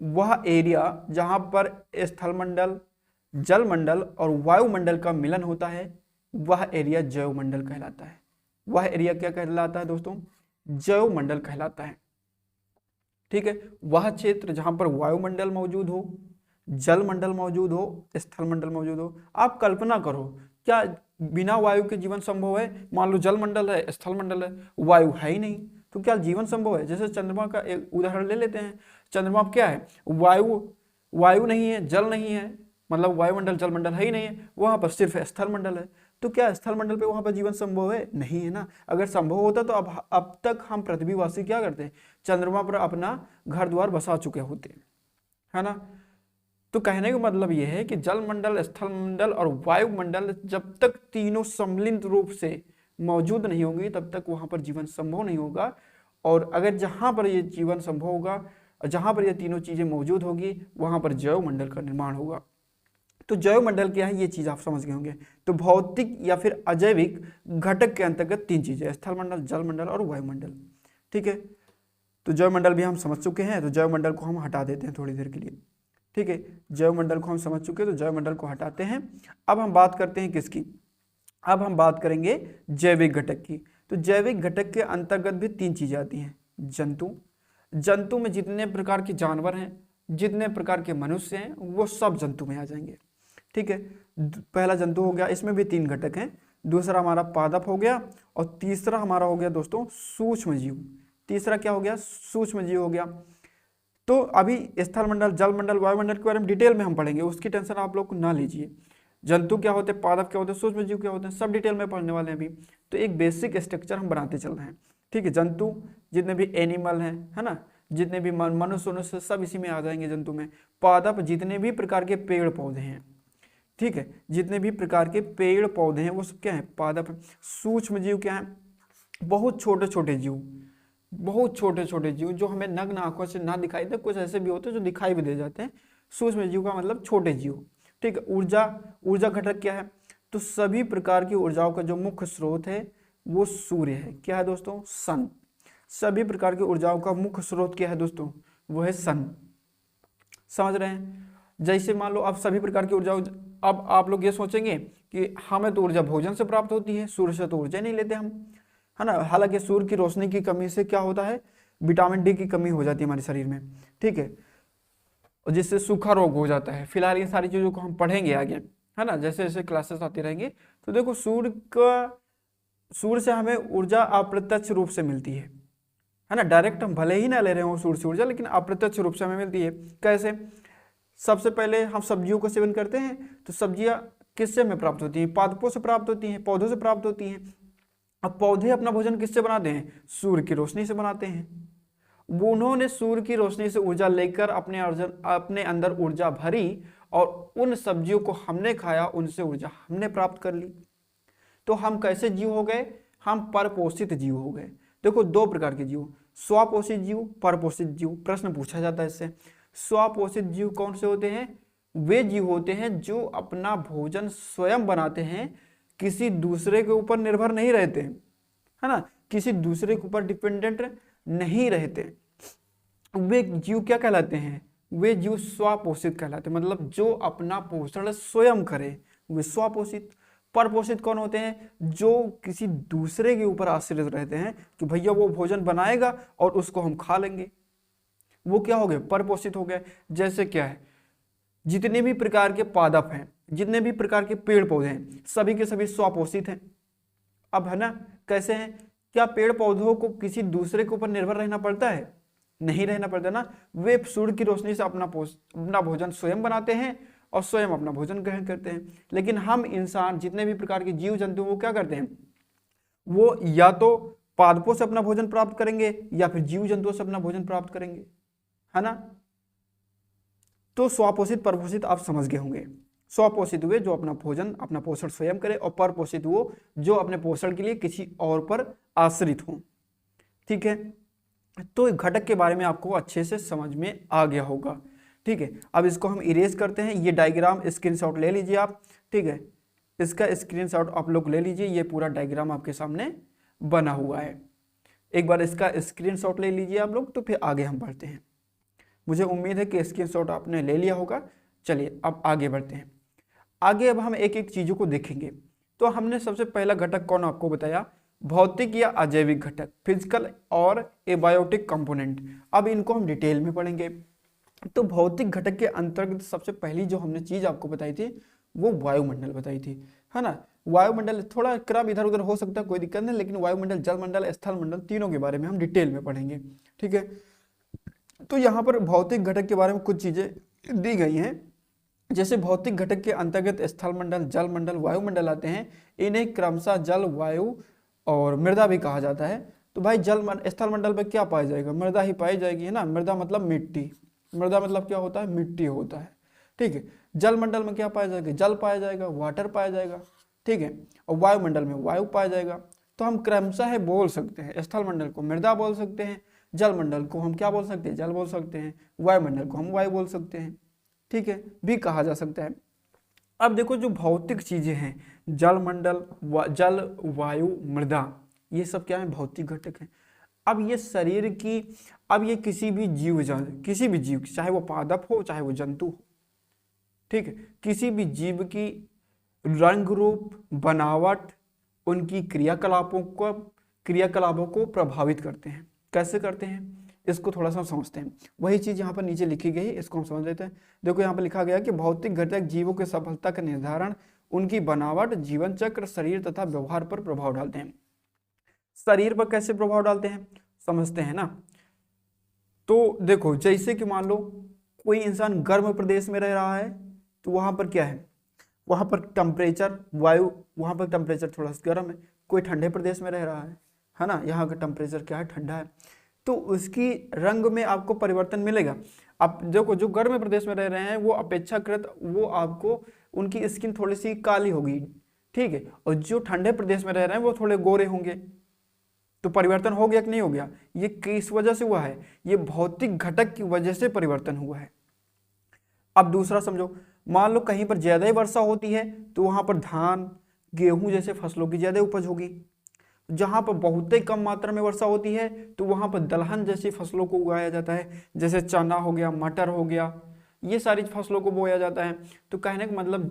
वह एरिया जहां पर स्थलमंडल, जलमंडल और वायुमंडल का मिलन होता है, वह एरिया जैवमंडल कहलाता है। वह एरिया क्या कहलाता है दोस्तों, जैवमंडल कहलाता है। ठीक है, वह क्षेत्र जहां पर वायुमंडल मौजूद हो, जलमंडल मौजूद हो, स्थलमंडल मौजूद हो। आप कल्पना करो, क्या बिना वायु के जीवन संभव है। मान लो जलमंडल है, स्थलमंडल है, वायु है ही नहीं, तो क्या जीवन संभव है। जैसे चंद्रमा का एक उदाहरण ले लेते हैं, चंद्रमा क्या है, वायु, वायु नहीं है, जल नहीं है, मतलब वायुमंडल जलमंडल है ही नहीं है, वहां पर सिर्फ स्थलमंडल है। तो क्या स्थलमंडल पे वहां पर जीवन संभव है, नहीं है ना। अगर संभव होता तो अब तक हम पृथ्वीवासी क्या करते हैं, चंद्रमा पर अपना घर द्वार बसा चुके होते, है ना। तो कहने का मतलब यह है कि जलमंडल, स्थलमंडल और वायुमंडल जब तक तीनों सम्मिलित रूप से मौजूद नहीं होंगी तब तक वहां पर जीवन संभव नहीं होगा। और अगर जहां पर ये जीवन संभव होगा, जहां पर ये तीनों चीजें मौजूद होगी, वहां पर जैवमंडल का निर्माण होगा। तो जैव मंडल क्या है, ये चीज आप समझ गए होंगे। तो भौतिक या फिर अजैविक घटक के अंतर्गत 3 चीजें, स्थल मंडल, जल मंडल और वायुमंडल। ठीक है, तो जैव मंडल भी हम समझ चुके हैं, तो जैव मंडल को हम हटा देते हैं थोड़ी देर के लिए। ठीक है, जैव मंडल को हम समझ चुके हैं, तो जैव मंडल को हटाते हैं। अब हम बात करते हैं किसकी, अब हम बात करेंगे जैविक घटक की। तो जैविक घटक के अंतर्गत भी 3 चीजें आती हैं। जंतु, जंतु में जितने प्रकार के जानवर हैं, जितने प्रकार के मनुष्य हैं, वो सब जंतु में आ जाएंगे। ठीक है, पहला जंतु हो गया, इसमें भी 3 घटक हैं। दूसरा हमारा पादप हो गया, और तीसरा हमारा हो गया दोस्तों सूक्ष्म जीव। तीसरा क्या हो गया, सूक्ष्म जीव हो गया। तो अभी स्थल मंडल, जल मंडल, वायुमंडल के बारे में डिटेल में हम पढ़ेंगे, उसकी टेंशन आप लोग ना लीजिए। जंतु क्या होते हैं, पादप क्या होते हैं, सूक्ष्म जीव क्या होते हैं, सब डिटेल में पढ़ने वाले हैं अभी। तो एक बेसिक स्ट्रक्चर हम बनाते चल रहे हैं। ठीक है, जंतु जितने भी एनिमल हैं, है ना, जितने भी मनुष्य सब इसी में आ जाएंगे जंतु में। पादप जितने भी प्रकार के पेड़ पौधे हैं, ठीक है, जितने भी प्रकार के पेड़ पौधे हैं वो सब क्या है, पादप। सूक्ष्म जीव क्या है, बहुत छोटे छोटे जीव, बहुत छोटे छोटे जीव जो हमें नग्न आंखों से ना दिखाई दे, कुछ ऐसे भी होते हैं जो दिखाई भी दे जाते हैं। सूक्ष्म जीव का मतलब छोटे जीव। ठीक है, ऊर्जा, ऊर्जा घटक क्या है, तो सभी प्रकार की ऊर्जाओं का जो मुख्य स्रोत है वो सूर्य है। क्या है दोस्तों, सन। सभी प्रकार की ऊर्जाओं का मुख्य स्रोत क्या है दोस्तों, वो है सन। समझ रहे हैं, जैसे मान लो आप सभी प्रकार की ऊर्जा, अब आप लोग ये सोचेंगे कि हमें तो ऊर्जा भोजन से प्राप्त होती है, सूर्य से तो ऊर्जा नहीं लेते हम, है ना। हालांकि सूर्य की रोशनी की कमी से क्या होता है, विटामिन डी की कमी हो जाती है हमारे शरीर में। ठीक है, और जिससे सूखा रोग हो जाता है। फिलहाल ये सारी चीजों को हम पढ़ेंगे आगे, है ना, जैसे जैसे क्लासेस आती रहेंगे। तो देखो सूर्य से हमें ऊर्जा अप्रत्यक्ष रूप से मिलती है ना। डायरेक्ट हम भले ही ना ले रहे हो सूर्य से ऊर्जा, लेकिन अप्रत्यक्ष रूप से हमें मिलती है। कैसे, सबसे पहले हम सब्जियों का सेवन करते हैं, तो सब्जियां किससे हमें प्राप्त होती हैं, पादपों से प्राप्त होती हैं, पौधों से प्राप्त होती हैं। अब पौधे अपना भोजन किससे बनाते हैं, सूर्य की रोशनी से बनाते हैं। वो उन्होंने सूर्य की रोशनी से ऊर्जा लेकर अपने अंदर ऊर्जा भरी, और उन सब्जियों को हमने खाया, उनसे ऊर्जा हमने प्राप्त कर ली। तो हम कैसे जीव हो गए, हम परपोषित जीव हो गए। देखो 2 प्रकार के जीव, स्वपोषित जीव, परपोषित जीव। प्रश्न पूछा जाता है इससे। स्वपोषित जीव कौन से होते हैं, वे जीव होते हैं जो अपना भोजन स्वयं बनाते हैं, किसी दूसरे के ऊपर निर्भर नहीं रहते, है ना, किसी दूसरे के ऊपर डिपेंडेंट नहीं रहते। वे जीव क्या कहलाते हैं, वे जीव स्वपोषित कहलाते हैं, मतलब जो अपना पोषण स्वयं करे, वे स्वपोषित। परपोषित कौन होते हैं, जो किसी दूसरे के ऊपर आश्रित रहते हैं कि भैया वो भोजन बनाएगा और उसको हम खा लेंगे, वो क्या हो गए, परपोषित हो गए। जैसे क्या है, जितने भी प्रकार के पादप हैं, जितने भी प्रकार के पेड़ पौधे हैं, सभी के सभी स्वपोषित हैं। अब है ना, कैसे हैं, क्या पेड़ पौधों को किसी दूसरे के ऊपर निर्भर रहना पड़ता है, नहीं रहना पड़ता ना। वे सूर्य की रोशनी से अपना भोजन स्वयं बनाते हैं और स्वयं अपना भोजन ग्रहण करते हैं। लेकिन हम इंसान, जितने भी प्रकार के जीव जंतु, वो क्या करते हैं, वो या तो पादपों से अपना भोजन प्राप्त करेंगे या फिर जीव जंतुओं से अपना भोजन प्राप्त करेंगे, है ना। तो स्वपोषित परपोषित आप समझ गए होंगे। स्वपोषित हुए जो अपना भोजन, अपना पोषण स्वयं करे, और परपोषित वो जो अपने पोषण के लिए किसी और पर आश्रित हो। ठीक है, तो घटक के बारे में आपको अच्छे से समझ में आ गया होगा। ठीक है, अब इसको हम इरेज करते हैं। ये डायग्राम स्क्रीनशॉट ले लीजिए आप। ठीक है, इसका स्क्रीनशॉट आप लोग ले लीजिए, ये पूरा डायग्राम आपके सामने बना हुआ है। एक बार इसका स्क्रीनशॉट ले लीजिए आप लोग, तो फिर आगे हम बढ़ते हैं। मुझे उम्मीद है कि स्क्रीनशॉट आपने ले लिया होगा। चलिए अब आगे बढ़ते हैं। आगे अब हम एक एक चीज़ों को देखेंगे। तो हमने सबसे पहला घटक कौन आपको बताया, भौतिक या अजैविक घटक, फिजिकल और एबायोटिक कंपोनेंट। अब इनको हम डिटेल में पढ़ेंगे। तो भौतिक घटक के अंतर्गत सबसे पहली जो हमने चीज आपको बताई थी वो वायुमंडल बताई थी, है ना। वायुमंडल थोड़ा क्रम इधर उधर हो सकता है, कोई दिक्कत नहीं, लेकिन वायुमंडल, जलमंडल, स्थल मंडल, तीनों के बारे में हम डिटेल में पढ़ेंगे। ठीक है, तो यहाँ पर भौतिक घटक के बारे में कुछ चीजें दी गई हैं। जैसे भौतिक घटक के अंतर्गत स्थल मंडल, जल मंडल, वायुमंडल आते हैं। इन्हें क्रमशः जल, वायु और मृदा भी कहा जाता है। तो भाई स्थल मंडल में क्या पाया जाएगा, मृदा ही पाई जाएगी, है ना। मृदा मतलब मिट्टी, मृदा मतलब क्या होता है, मिट्टी होता है। ठीक है, जल मंडल में क्या पाया जाएगा, जल पाया जाएगा, वाटर पाया जाएगा। ठीक है, और वायुमंडल में वायु पाया जाएगा। तो हम क्रमशः बोल सकते हैं, स्थल मंडल को मृदा बोल सकते हैं, जल मंडल को हम क्या बोल सकते हैं, जल बोल सकते हैं, वायुमंडल को हम वायु बोल सकते हैं। ठीक है, भी कहा जा सकता है। अब देखो जो भौतिक चीजें हैं, जल मंडल, जल, वायु, मृदा, ये सब क्या है, भौतिक घटक हैं। अब ये शरीर की, अब ये किसी भी जीव किसी भी जीव, चाहे वो पादप हो चाहे वो जंतु हो, ठीक है, किसी भी जीव की रंग रूप, बनावट, उनकी क्रियाकलापों को प्रभावित करते हैं। कैसे करते हैं इसको थोड़ा सा समझते हैं। वही चीज यहाँ पर नीचे लिखी गई है, इसको हम समझ लेते हैं। देखो यहाँ पर लिखा गया कि भौतिक घटक जीवों की सफलता का निर्धारण, उनकी बनावट, जीवन चक्र, शरीर तथा व्यवहार पर प्रभाव डालते हैं। शरीर पर कैसे प्रभाव डालते हैं समझते हैं ना। तो देखो जैसे कि मान लो कोई इंसान गर्म प्रदेश में रह रहा है, तो वहां पर क्या है, वहां पर टेम्परेचर, वायु, वहां पर टेम्परेचर थोड़ा सा गर्म है। कोई ठंडे प्रदेश में रह रहा है ना, यहाँ का टेम्परेचर क्या है, ठंडा है, तो उसकी रंग में आपको परिवर्तन मिलेगा। अब देखो जो गर्म प्रदेश में रह रहे हैं वो अपेक्षाकृत वो आपको उनकी स्किन थोड़ी सी काली होगी, ठीक है, और जो ठंडे प्रदेश में रह रहे हैं वो थोड़े गोरे होंगे। तो परिवर्तन हो गया कि नहीं हो गया, ये किस वजह से हुआ है, ये भौतिक घटक की वजह से परिवर्तन हुआ है। अब दूसरा समझो, मान लो कहीं पर ज्यादा ही वर्षा होती है तो वहां पर धान, गेहूं जैसे फसलों की ज्यादा उपज होगी। जहां पर बहुत ही कम मात्रा में वर्षा होती है तो वहां पर दलहन जैसी फसलों को उगाया जाता है, जैसे चना हो गया, मटर हो गया, ये सारी फसलों को बोया जाता है। तो कहने का मतलब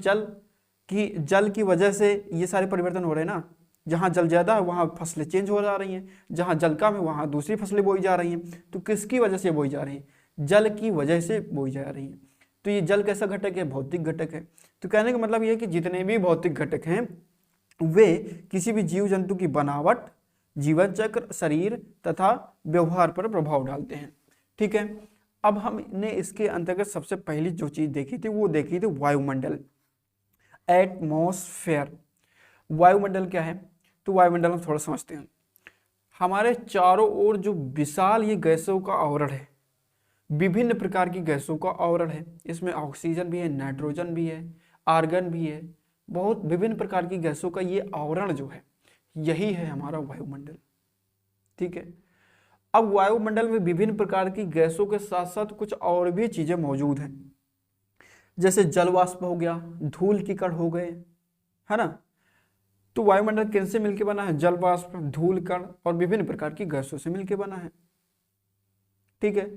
जल की वजह से ये सारे परिवर्तन हो रहे हैं ना। जहां जल ज्यादा है वहां फसलें चेंज हो जा रही हैं, जहां जल कम है वहां दूसरी फसलें बोई जा रही हैं। तो किसकी वजह से बोई जा रही हैं, जल की वजह से बोई जा रही हैं। तो ये जल कैसा घटक है, भौतिक घटक है। तो कहने का मतलब ये है कि जितने भी भौतिक घटक हैं वे किसी भी जीव जंतु की बनावट, जीवन चक्र, शरीर तथा व्यवहार पर प्रभाव डालते हैं, ठीक है। अब हमने इसके अंतर्गत सबसे पहली जो चीज देखी थी वो देखी थी वायुमंडल, एटमॉस्फेयर। वायुमंडल क्या है, तो वायुमंडल हम थोड़ा समझते हैं। हमारे चारों ओर जो विशाल ये गैसों का आवरण है, विभिन्न प्रकार की गैसों का आवरण है, इसमें ऑक्सीजन भी है, नाइट्रोजन भी है, आर्गन भी है, बहुत विभिन्न प्रकार की गैसों का ये आवरण जो है यही है हमारा वायुमंडल, ठीक है। अब वायुमंडल में विभिन्न प्रकार की गैसों के साथ साथ कुछ और भी चीजें मौजूद हैं, जैसे जल वाष्प हो गया, धूल की कण हो गए, है ना। तो वायुमंडल किनसे मिलकर बना है, जल वाष्प, धूल कण और विभिन्न प्रकार की गैसों से मिलकर बना है, ठीक है।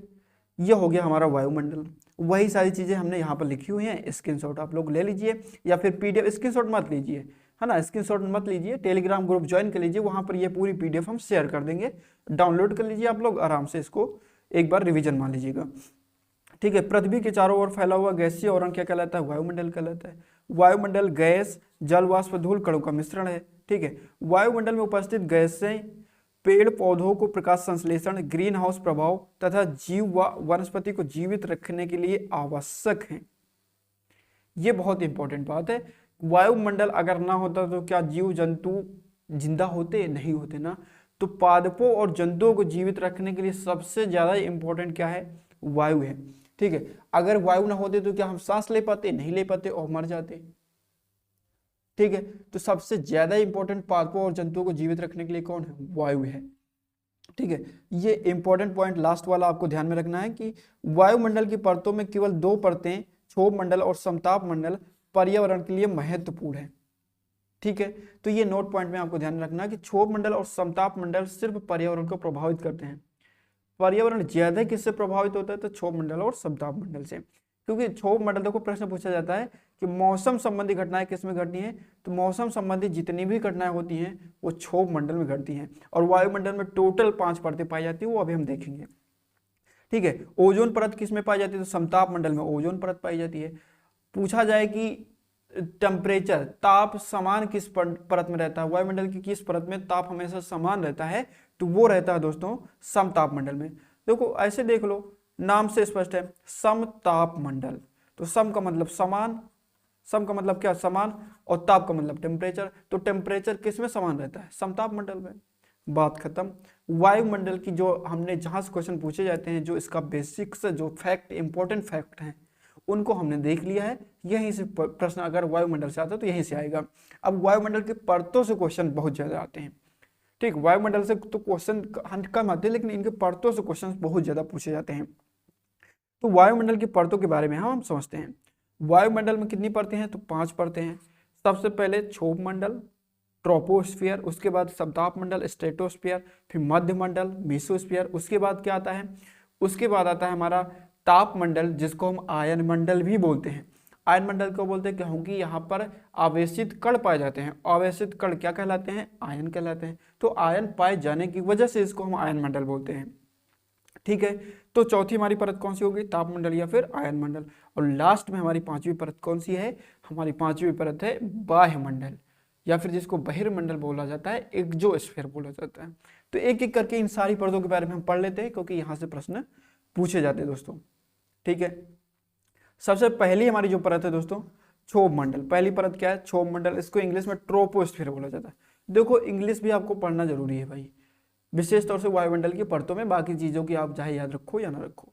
यह हो गया हमारा वायुमंडल। वही सारी चीजें हमने यहाँ पर लिखी हुई हैं, स्क्रीनशॉट आप लोग ले लीजिए या फिर पीडीएफ, स्क्रीनशॉट मत लीजिए, है ना, स्क्रीनशॉट मत लीजिए, टेलीग्राम ग्रुप ज्वाइन कर लीजिए, वहां पर ये पूरी पीडीएफ हम शेयर कर देंगे, डाउनलोड कर लीजिए आप लोग, आराम से इसको एक बार रिविजन मान लीजिएगा, ठीक है। पृथ्वी के चारों ओर फैला हुआ गैसीय आवरण क्या कहलाता है, वायुमंडल कहलाता है। वायुमंडल गैस, जल वाष्प, धूल कणों का मिश्रण है, ठीक है। वायुमंडल में उपस्थित गैसें पेड़ पौधों को प्रकाश संश्लेषण, ग्रीन हाउस प्रभाव तथा जीव व वनस्पति को जीवित रखने के लिए आवश्यक हैं। ये बहुत इंपॉर्टेंट बात है। वायुमंडल अगर ना होता तो क्या जीव जंतु जिंदा होते, नहीं होते ना। तो पादपों और जंतुओं को जीवित रखने के लिए सबसे ज्यादा इंपॉर्टेंट क्या है, वायु है, ठीक है। अगर वायु ना होते तो क्या हम सांस ले पाते, नहीं ले पाते और मर जाते, ठीक है। तो सबसे ज्यादा इंपॉर्टेंट पादपों और जंतुओं को जीवित रखने के लिए कौन है, वायु है, ठीक है। ये इंपॉर्टेंट पॉइंट लास्ट वाला आपको ध्यान में रखना है कि वायुमंडल की परतों में केवल दो परतें, क्षोभ मंडल और समताप मंडल, पर्यावरण के लिए महत्वपूर्ण है, ठीक है। तो ये नोट पॉइंट में आपको ध्यान रखना है कि क्षोभ मंडल और समताप मंडल सिर्फ पर्यावरण को प्रभावित करते हैं। पर्यावरण ज्यादा किससे प्रभावित होता है, तो क्षोभ मंडल और समताप मंडल से। क्योंकि क्षोभ मंडल को प्रश्न पूछा जाता है कि मौसम संबंधी घटनाएं किस में घटती हैं, तो मौसम संबंधी जितनी भी घटनाएं होती हैं वो क्षोभ मंडल में घटती हैं। और वायुमंडल में टोटल 5 परतें पाई जाती है, वो अभी हम देखेंगे, ठीक है। ओजोन परत किस में पाई जाती है, तो समताप मंडल में ओजोन परत पाई जाती है। पूछा जाए कि टेम्परेचर, ताप समान किस परत में रहता है, वायुमंडल की किस परत में ताप हमेशा समान रहता है, तो वो रहता है दोस्तों समताप मंडल में। देखो ऐसे देख लो, नाम से स्पष्ट है, समताप मंडल। तो सम का मतलब समान, सम का मतलब क्या, समान, और ताप का मतलब टेम्परेचर। तो टेम्परेचर किस में समान रहता है, समताप मंडल में, बात खत्म। वायुमंडल की जो हमने जहां से क्वेश्चन पूछे जाते हैं, जो इसका बेसिक्स जो फैक्ट, इंपॉर्टेंट फैक्ट हैं, उनको हमने देख लिया है। यहीं से प्रश्न अगर वायुमंडल से आता है तो यहीं से आएगा। अब वायुमंडल की परतों से क्वेश्चन बहुत ज्यादा आते हैं, ठीक। वायुमंडल से तो क्वेश्चन कम आते हैं, लेकिन इनके परतों से क्वेश्चन बहुत ज्यादा पूछे जाते हैं। तो वायुमंडल की परतों के बारे में हम समझते हैं। वायुमंडल में कितनी परतें हैं? तो 5 परतें हैं। सबसे पहले क्षोभ मंडल, ट्रोपोस्फियर, उसके बाद समताप मंडल स्ट्रेटोस्फियर, फिर मध्य मंडल मेसोस्फियर, उसके बाद क्या आता है? उसके बाद आता है हमारा ताप मंडल, जिसको हम आयन मंडल भी बोलते हैं। आयन मंडल को बोलते हैं क्योंकि यहाँ पर आवेशित कण पाए जाते हैं। आवेशित कण क्या कहलाते हैं? आयन कहलाते हैं। तो आयन पाए जाने की वजह से इसको हम आयन मंडल बोलते हैं। ठीक है, तो चौथी हमारी परत कौन सी होगी? ताप मंडल या फिर आयन मंडल। और लास्ट में हमारी पांचवी परत कौन सी है? हमारी पांचवी परत है बाह्य मंडल, या फिर जिसको बहिर्मंडल बोला जाता है, एक्सोस्फीयर बोला जाता है। तो एक एक करके इन सारी परतों के बारे में हम पढ़ लेते हैं, क्योंकि यहाँ से प्रश्न पूछे जाते हैं दोस्तों। ठीक है, सबसे पहली हमारी जो परत है दोस्तों, क्षोभ मंडल। पहली परत क्या है? क्षोभ मंडल। इसको इंग्लिश में ट्रोपोस्फीयर बोला जाता है। देखो, इंग्लिश भी आपको पढ़ना जरूरी है भाई, विशेष तौर से वायुमंडल की परतों में। बाकी चीजों की आप चाहे याद रखो या ना रखो,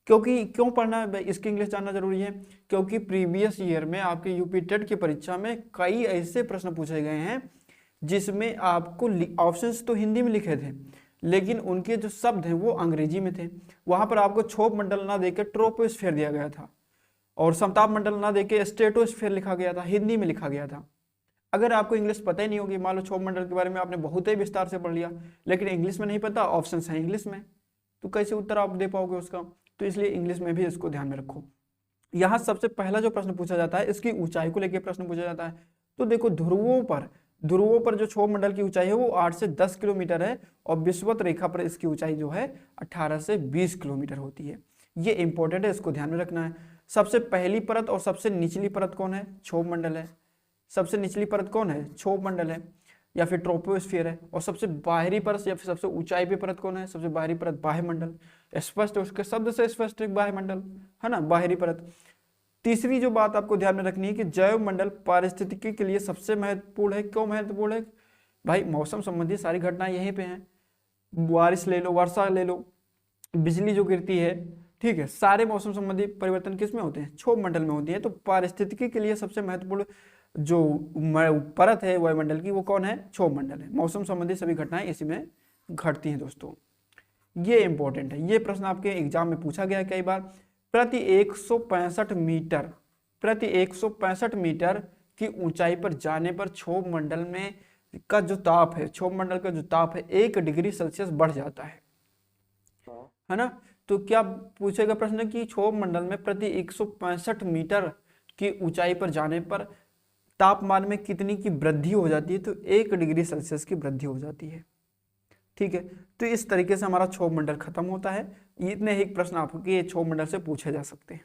क्योंकि क्यों पढ़ना है इसकी इंग्लिश जानना जरूरी है? क्योंकि प्रीवियस ईयर में आपके यूपी टेट की परीक्षा में कई ऐसे प्रश्न पूछे गए हैं जिसमें आपको ऑप्शंस तो हिंदी में लिखे थे, लेकिन उनके जो शब्द हैं वो अंग्रेजी में थे। वहां पर आपको क्षोभ मंडल ना देकर ट्रोपोस्फीयर दिया गया था, और समताप मंडल ना देके स्ट्रेटोस्फीयर लिखा गया था, हिंदी में लिखा गया था। अगर आपको इंग्लिश पता ही नहीं होगी, मान लो क्षोभ मंडल के बारे में आपने बहुत ही विस्तार से पढ़ लिया, लेकिन इंग्लिश में नहीं पता, ऑप्शन है इंग्लिश में, तो कैसे उत्तर आप दे पाओगे उसका? तो इसलिए इंग्लिश में भी इसको ध्यान में रखो। यहाँ सबसे पहला जो प्रश्न पूछा जाता है, इसकी ऊंचाई को लेकर प्रश्न पूछा जाता है। तो देखो, ध्रुवों पर जो क्षोभ मंडल की ऊंचाई है वो 8 से 10 किलोमीटर है, और विषुवत रेखा पर इसकी ऊंचाई जो है 18 से 20 किलोमीटर होती है। ये इंपॉर्टेंट है, इसको ध्यान में रखना है। सबसे पहली परत और सबसे निचली परत कौन है? क्षोभ मंडल है। सबसे निचली परत कौन है? क्षोभ मंडल है या फिर ट्रोपोस्फीयर है। और सबसे बाहरी परत या फिर सबसे ऊंचाई पे परत कौन है? सबसे बाहरी परत बाह्य मंडल। स्पष्ट है, उसके शब्द से स्पष्ट है, बाह्य मंडल है ना, बाहरी परत। तीसरी जो बात आपको ध्यान में रखनी है कि जैव मंडल पारिस्थितिकी के लिए सबसे महत्वपूर्ण है। क्यों महत्वपूर्ण है भाई? मौसम संबंधी सारी घटनाएं यहीं पे हैं। बारिश ले लो, वर्षा ले लो, बिजली जो गिरती है, ठीक है, सारे मौसम संबंधी परिवर्तन किस में होते हैं? क्षोभ मंडल में होती है। तो पारिस्थितिकी के लिए सबसे महत्वपूर्ण जो परत है वायुमंडल की, वो कौन है? क्षोभ मंडल है। मौसम संबंधी सभी घटनाएं इसी में घटती हैं दोस्तों। ये इंपॉर्टेंट है, ये प्रश्न आपके एग्जाम में पूछा गया है कई बार। प्रति 165 मीटर की ऊंचाई पर जाने पर क्षोभ मंडल में का जो ताप है, क्षोभ मंडल का जो ताप है 1 डिग्री सेल्सियस बढ़ जाता है ना। तो क्या पूछेगा प्रश्न कि क्षोभ मंडल में प्रति 165 मीटर की ऊंचाई पर जाने पर तापमान में कितनी की वृद्धि हो जाती है? तो 1 डिग्री सेल्सियस की वृद्धि हो जाती है। ठीक है, तो इस तरीके से हमारा क्षोभ मंडल खत्म होता है। इतने ही प्रश्न आपके क्षोभ मंडल से पूछे जा सकते हैं।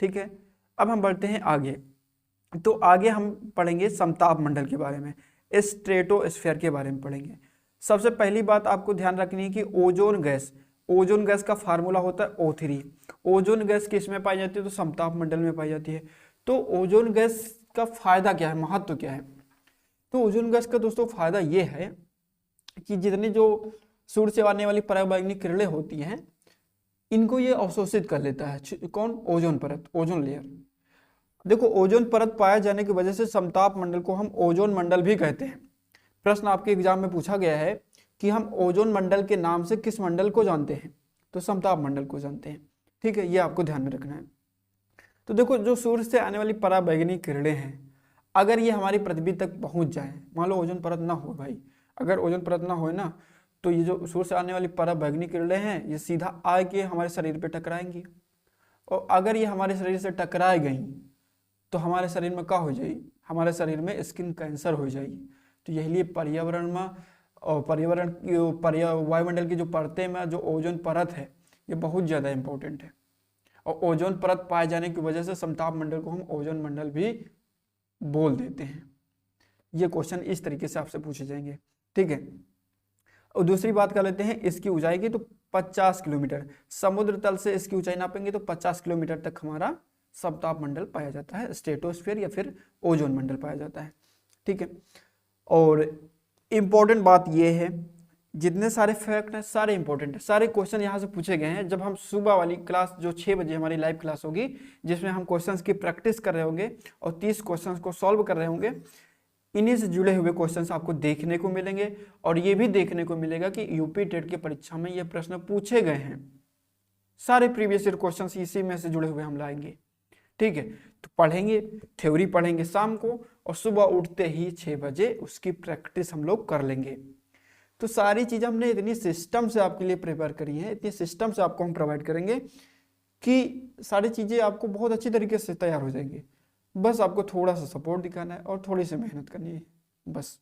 ठीक है, अब हम बढ़ते हैं आगे। तो आगे हम पढ़ेंगे समताप मंडल के बारे में, स्ट्रेटोस्फीयर के बारे में पढ़ेंगे। सबसे पहली बात आपको ध्यान रखनी है कि ओजोन गैस का फार्मूला होता है O3। ओजोन गैस किस में पाई जाती है? तो समताप मंडल में पाई जाती है। तो ओजोन गैस का फायदा क्या है, महत्व क्या है? तो ओजोन गैस का दोस्तों फायदा ये है कि जितनी जो सूर्य से आने वाली पराबैंगनी किरणें होती हैं, इनको ये अवशोषित कर लेता है। कौन? ओजोन परत, ओजोन लेयर। देखो, ओजोन परत पाए जाने की वजह से समताप मंडल को हम ओजोन मंडल भी कहते हैं। प्रश्न आपके एग्जाम में पूछा गया है कि हम ओजोन मंडल के नाम से किस मंडल को जानते हैं? तो समताप मंडल को जानते हैं। ठीक है, ये आपको ध्यान में रखना है। तो देखो, जो सूर्य से आने वाली पराबैंगनी किरणें हैं, अगर ये हमारी पृथ्वी तक पहुंच जाए, मान लो ओजोन परत ना हो भाई, अगर ओजोन परत ना हो ना, तो ये जो सूर्य से आने वाली पराबैंगनी किरणें हैं, ये सीधा आके हमारे शरीर पे टकराएंगी। और अगर ये हमारे शरीर से टकराए गई तो हमारे शरीर में क्या हो जाएगी? हमारे शरीर में स्किन कैंसर हो जाएगी। तो यही लिए पर्यावरण में और वायुमंडल की जो परतें में जो ओजोन परत है, ये बहुत ज़्यादा इंपॉर्टेंट है। और ओजोन परत पाए जाने की वजह से समताप मंडल को हम ओजोन मंडल भी बोल देते हैं। ये क्वेश्चन इस तरीके से आपसे पूछे जाएंगे। ठीक है, और दूसरी बात कर लेते हैं इसकी ऊंचाई की। तो 50 किलोमीटर समुद्र तल से इसकी ऊंचाई नापेंगे तो 50 किलोमीटर तक हमारा समताप मंडल पाया जाता है, स्ट्रेटोस्फीयर या फिर ओजोन मंडल पाया जाता है। ठीक है, और इंपॉर्टेंट बात यह है, जितने सारे फैक्ट हैं सारे इंपॉर्टेंट है, सारे क्वेश्चन यहाँ से पूछे गए हैं। जब हम सुबह वाली क्लास जो 6 बजे हमारी लाइव क्लास होगी, जिसमें हम क्वेश्चंस की प्रैक्टिस कर रहे होंगे और 30 क्वेश्चंस को सॉल्व कर रहे होंगे, इन्हीं से जुड़े हुए क्वेश्चंस आपको देखने को मिलेंगे। और ये भी देखने को मिलेगा कि यूपी टेट की परीक्षा में ये प्रश्न पूछे गए हैं। सारे प्रीवियस ईयर क्वेश्चंस इसी में से जुड़े हुए हम लाएंगे। ठीक है, तो पढ़ेंगे, थ्योरी पढ़ेंगे शाम को, और सुबह उठते ही 6 बजे उसकी प्रैक्टिस हम लोग कर लेंगे। तो सारी चीज़ें हमने इतनी सिस्टम से आपके लिए प्रिपेयर करी हैं, इतनी सिस्टम से आपको हम प्रोवाइड करेंगे कि सारी चीज़ें आपको बहुत अच्छी तरीके से तैयार हो जाएंगी। बस आपको थोड़ा सा सपोर्ट दिखाना है और थोड़ी सी मेहनत करनी है बस,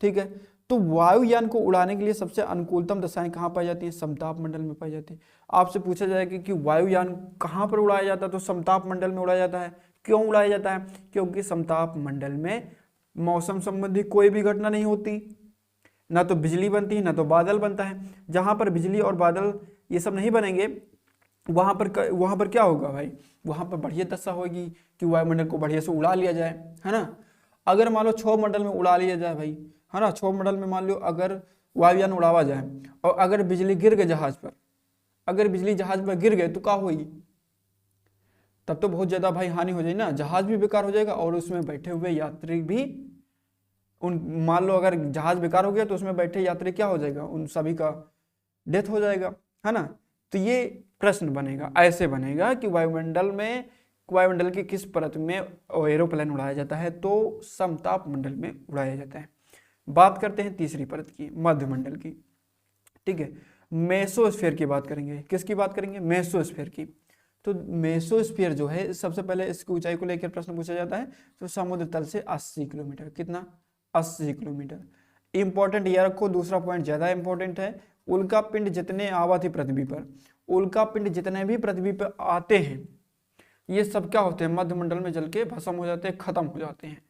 ठीक है। तो वायुयान को उड़ाने के लिए सबसे अनुकूलतम दशाएं कहाँ पाई जाती हैं? समताप मंडल में पाई जाती है। आपसे पूछा जाएगा कि वायुयान कहाँ पर उड़ाया जाता है, तो समताप मंडल में उड़ाया जाता है। क्यों उड़ाया जाता है? क्योंकि समताप मंडल में मौसम संबंधी कोई भी घटना नहीं होती, ना तो बिजली बनती है ना तो बादल बनता है। जहां पर बिजली और बादल ये सब नहीं बनेंगे वहां पर क्या होगा भाई? वहां पर बढ़िया दशा होगी कि वायुमंडल को बढ़िया से उड़ा लिया जाए, है ना। अगर मान लो क्षोभ मंडल में उड़ा लिया जाए भाई, है ना, क्षोभ मंडल में मान लो अगर वायुयान उड़ावा जाए और अगर बिजली गिर गए जहाज पर, अगर बिजली जहाज पर गिर गए तो क्या होगी? तब तो बहुत ज्यादा भाई हानि हो जाएगी ना, जहाज भी बेकार हो जाएगा और उसमें बैठे हुए यात्री भी, उन मान लो अगर जहाज बेकार हो गया तो उसमें बैठे यात्री क्या हो जाएगा? उन सभी का डेथ हो जाएगा, है ना। तो ये प्रश्न बनेगा, ऐसे बनेगा कि वायुमंडल की किस परत में एरोप्लेन उड़ाया जाता है? तो समताप मंडल में उड़ाया जाता है। बात करते हैं तीसरी परत की, मध्यमंडल की, ठीक है। मेसोस्फीयर की बात करेंगे। किसकी बात करेंगे? मेसोस्फीयर की। तो मेसोस्फीयर जो है, सबसे पहले इसकी ऊंचाई को लेकर प्रश्न पूछा जाता है। तो समुद्र तल से 80 किलोमीटर, कितना? 80 किलोमीटर। इंपॉर्टेंट यह रखो, दूसरा पॉइंट ज्यादा इंपॉर्टेंट है। उल्का पिंड जितने आवा थी पृथ्वी पर, उल्का पिंड जितने भी पृथ्वी पर आते हैं ये सब क्या होते हैं? मध्यमंडल में जल के भस्म हो जाते हैं, खत्म हो जाते हैं,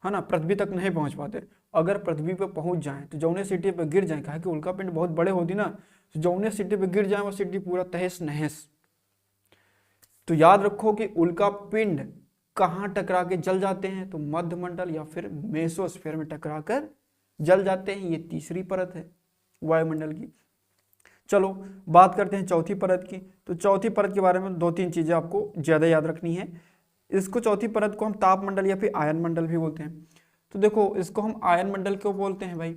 है ना, पृथ्वी तक नहीं पहुंच पाते। अगर पृथ्वी पर पहुंच जाएं तो जौने सिटी पर गिर जाए, कहा कि उल्का पिंड बहुत बड़े होती ना, तो जौने सिटी पर गिर जाए वो सिटी पूरा तहस नहस। तो याद रखो कि उल्का पिंड कहाँ टकरा के जल जाते हैं? तो मध्यमंडल या फिर मेसोस्फीयर में टकरा कर जल जाते हैं। ये तीसरी परत है वायुमंडल की। चलो बात करते हैं चौथी परत की। तो चौथी परत के बारे में 2-3 चीजें आपको ज्यादा याद रखनी है। इसको चौथी परत को हम ताप मंडल या फिर आयन मंडल भी बोलते हैं। तो देखो इसको हम आयन मंडल क्यों बोलते हैं भाई?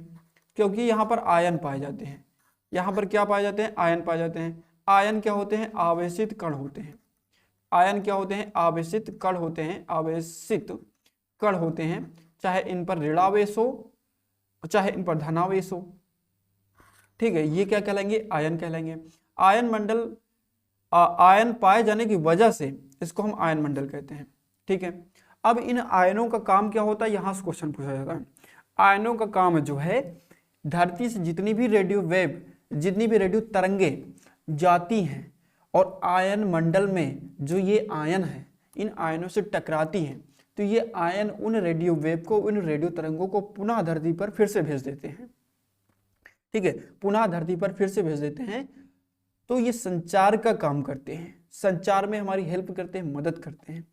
क्योंकि यहाँ पर आयन पाए जाते हैं। यहाँ पर क्या पाए जाते हैं? आयन पाए जाते हैं। आयन क्या होते हैं? आवेशित कण होते हैं। आयन क्या होते हैं? आवेशित कण होते हैं। आवेशित कण होते हैं, चाहे इन पर ऋणावेश हो चाहे इन पर धनावेश हो, ठीक है। ये क्या कहलाएंगे? आयन कहलाएंगे। आयन मंडल, आयन पाए जाने की वजह से इसको हम आयन मंडल कहते हैं, ठीक है। अब इन आयनों का काम क्या होता है? यहां से क्वेश्चन पूछा जाता है। आयनों का काम जो है, धरती से जितनी भी रेडियो वेव, जितनी भी रेडियो तरंगे जाती हैं और आयन मंडल में जो ये आयन है इन आयनों से टकराती हैं, तो ये आयन उन रेडियो वेव को, उन रेडियो तरंगों को पुनः धरती पर फिर से भेज देते हैं, ठीक है, पुनः धरती पर फिर से भेज देते हैं। तो ये संचार का काम करते हैं, संचार में हमारी हेल्प करते हैं, मदद करते हैं।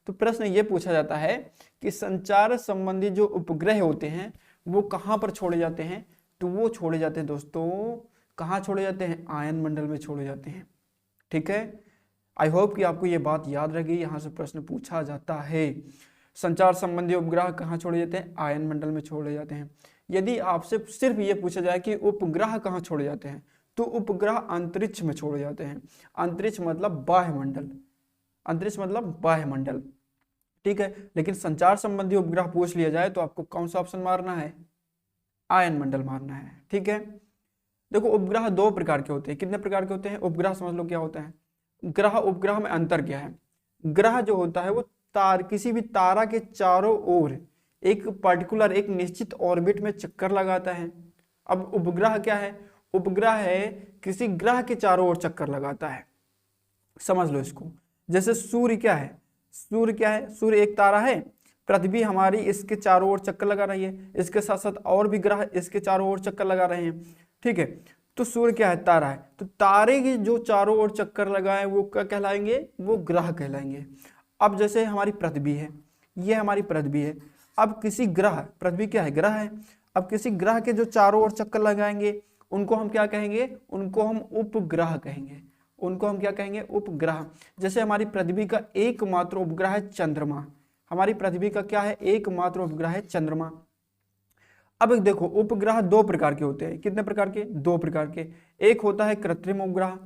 तो प्रश्न ये पूछा जाता है कि संचार संबंधी जो उपग्रह होते हैं वो कहाँ पर छोड़े जाते हैं? तो वो छोड़े जाते हैं दोस्तों, कहाँ छोड़े जाते हैं? आयन मंडल में छोड़े जाते हैं, ठीक है। आई होप कि आपको ये बात याद रहेगी, यहाँ से प्रश्न पूछा जाता है। संचार संबंधी उपग्रह कहाँ छोड़े जाते हैं? आयन मंडल में छोड़े जाते हैं। यदि आपसे सिर्फ ये पूछा जाए कि उपग्रह कहाँ छोड़े जाते हैं, तो उपग्रह अंतरिक्ष में छोड़े जाते हैं। अंतरिक्ष मतलब बाह्य मंडल, अंतरिक्ष मतलब बाह्य मंडल, ठीक है। लेकिन संचार संबंधी उपग्रह पूछ लिया जाए तो आपको कौन सा ऑप्शन मारना है? आयन मंडल मारना है, ठीक है। देखो उपग्रह 2 प्रकार के होते हैं। कितने प्रकार के होते हैं? उपग्रह समझ लो क्या होता है। ग्रह उपग्रह में अंतर क्या है? ग्रह जो होता है वो किसी भी तारा के चारों ओर एक पर्टिकुलर, एक निश्चित ऑर्बिट में चक्कर लगाता है। अब उपग्रह क्या है? उपग्रह है किसी ग्रह के चारों ओर चक्कर लगाता है, समझ लो इसको। जैसे सूर्य क्या है? सूर्य क्या है? सूर्य एक तारा है, पृथ्वी हमारी इसके चारों ओर चक्कर लगा रही है, इसके साथ साथ और भी ग्रह इसके चारों ओर चक्कर लगा रहे हैं, ठीक है। तो सूर्य क्या है? तारा है। तो तारे की जो चारों ओर चक्कर लगाए वो क्या कहलाएंगे? वो ग्रह कहलाएंगे। अब जैसे हमारी पृथ्वी है, ये हमारी पृथ्वी है। अब किसी ग्रह, पृथ्वी क्या है? ग्रह है। अब किसी ग्रह के जो चारों ओर चक्कर लगाएंगे उनको हम क्या कहेंगे? उनको हम उपग्रह कहेंगे। उनको हम क्या कहेंगे? उपग्रह। जैसे हमारी पृथ्वी का एकमात्र उपग्रह है चंद्रमा। हमारी पृथ्वी का क्या है? एकमात्र उपग्रह है चंद्रमा। अब देखो उपग्रह 2 प्रकार के होते हैं। कितने प्रकार के? 2 प्रकार के। एक होता है कृत्रिम उपग्रह,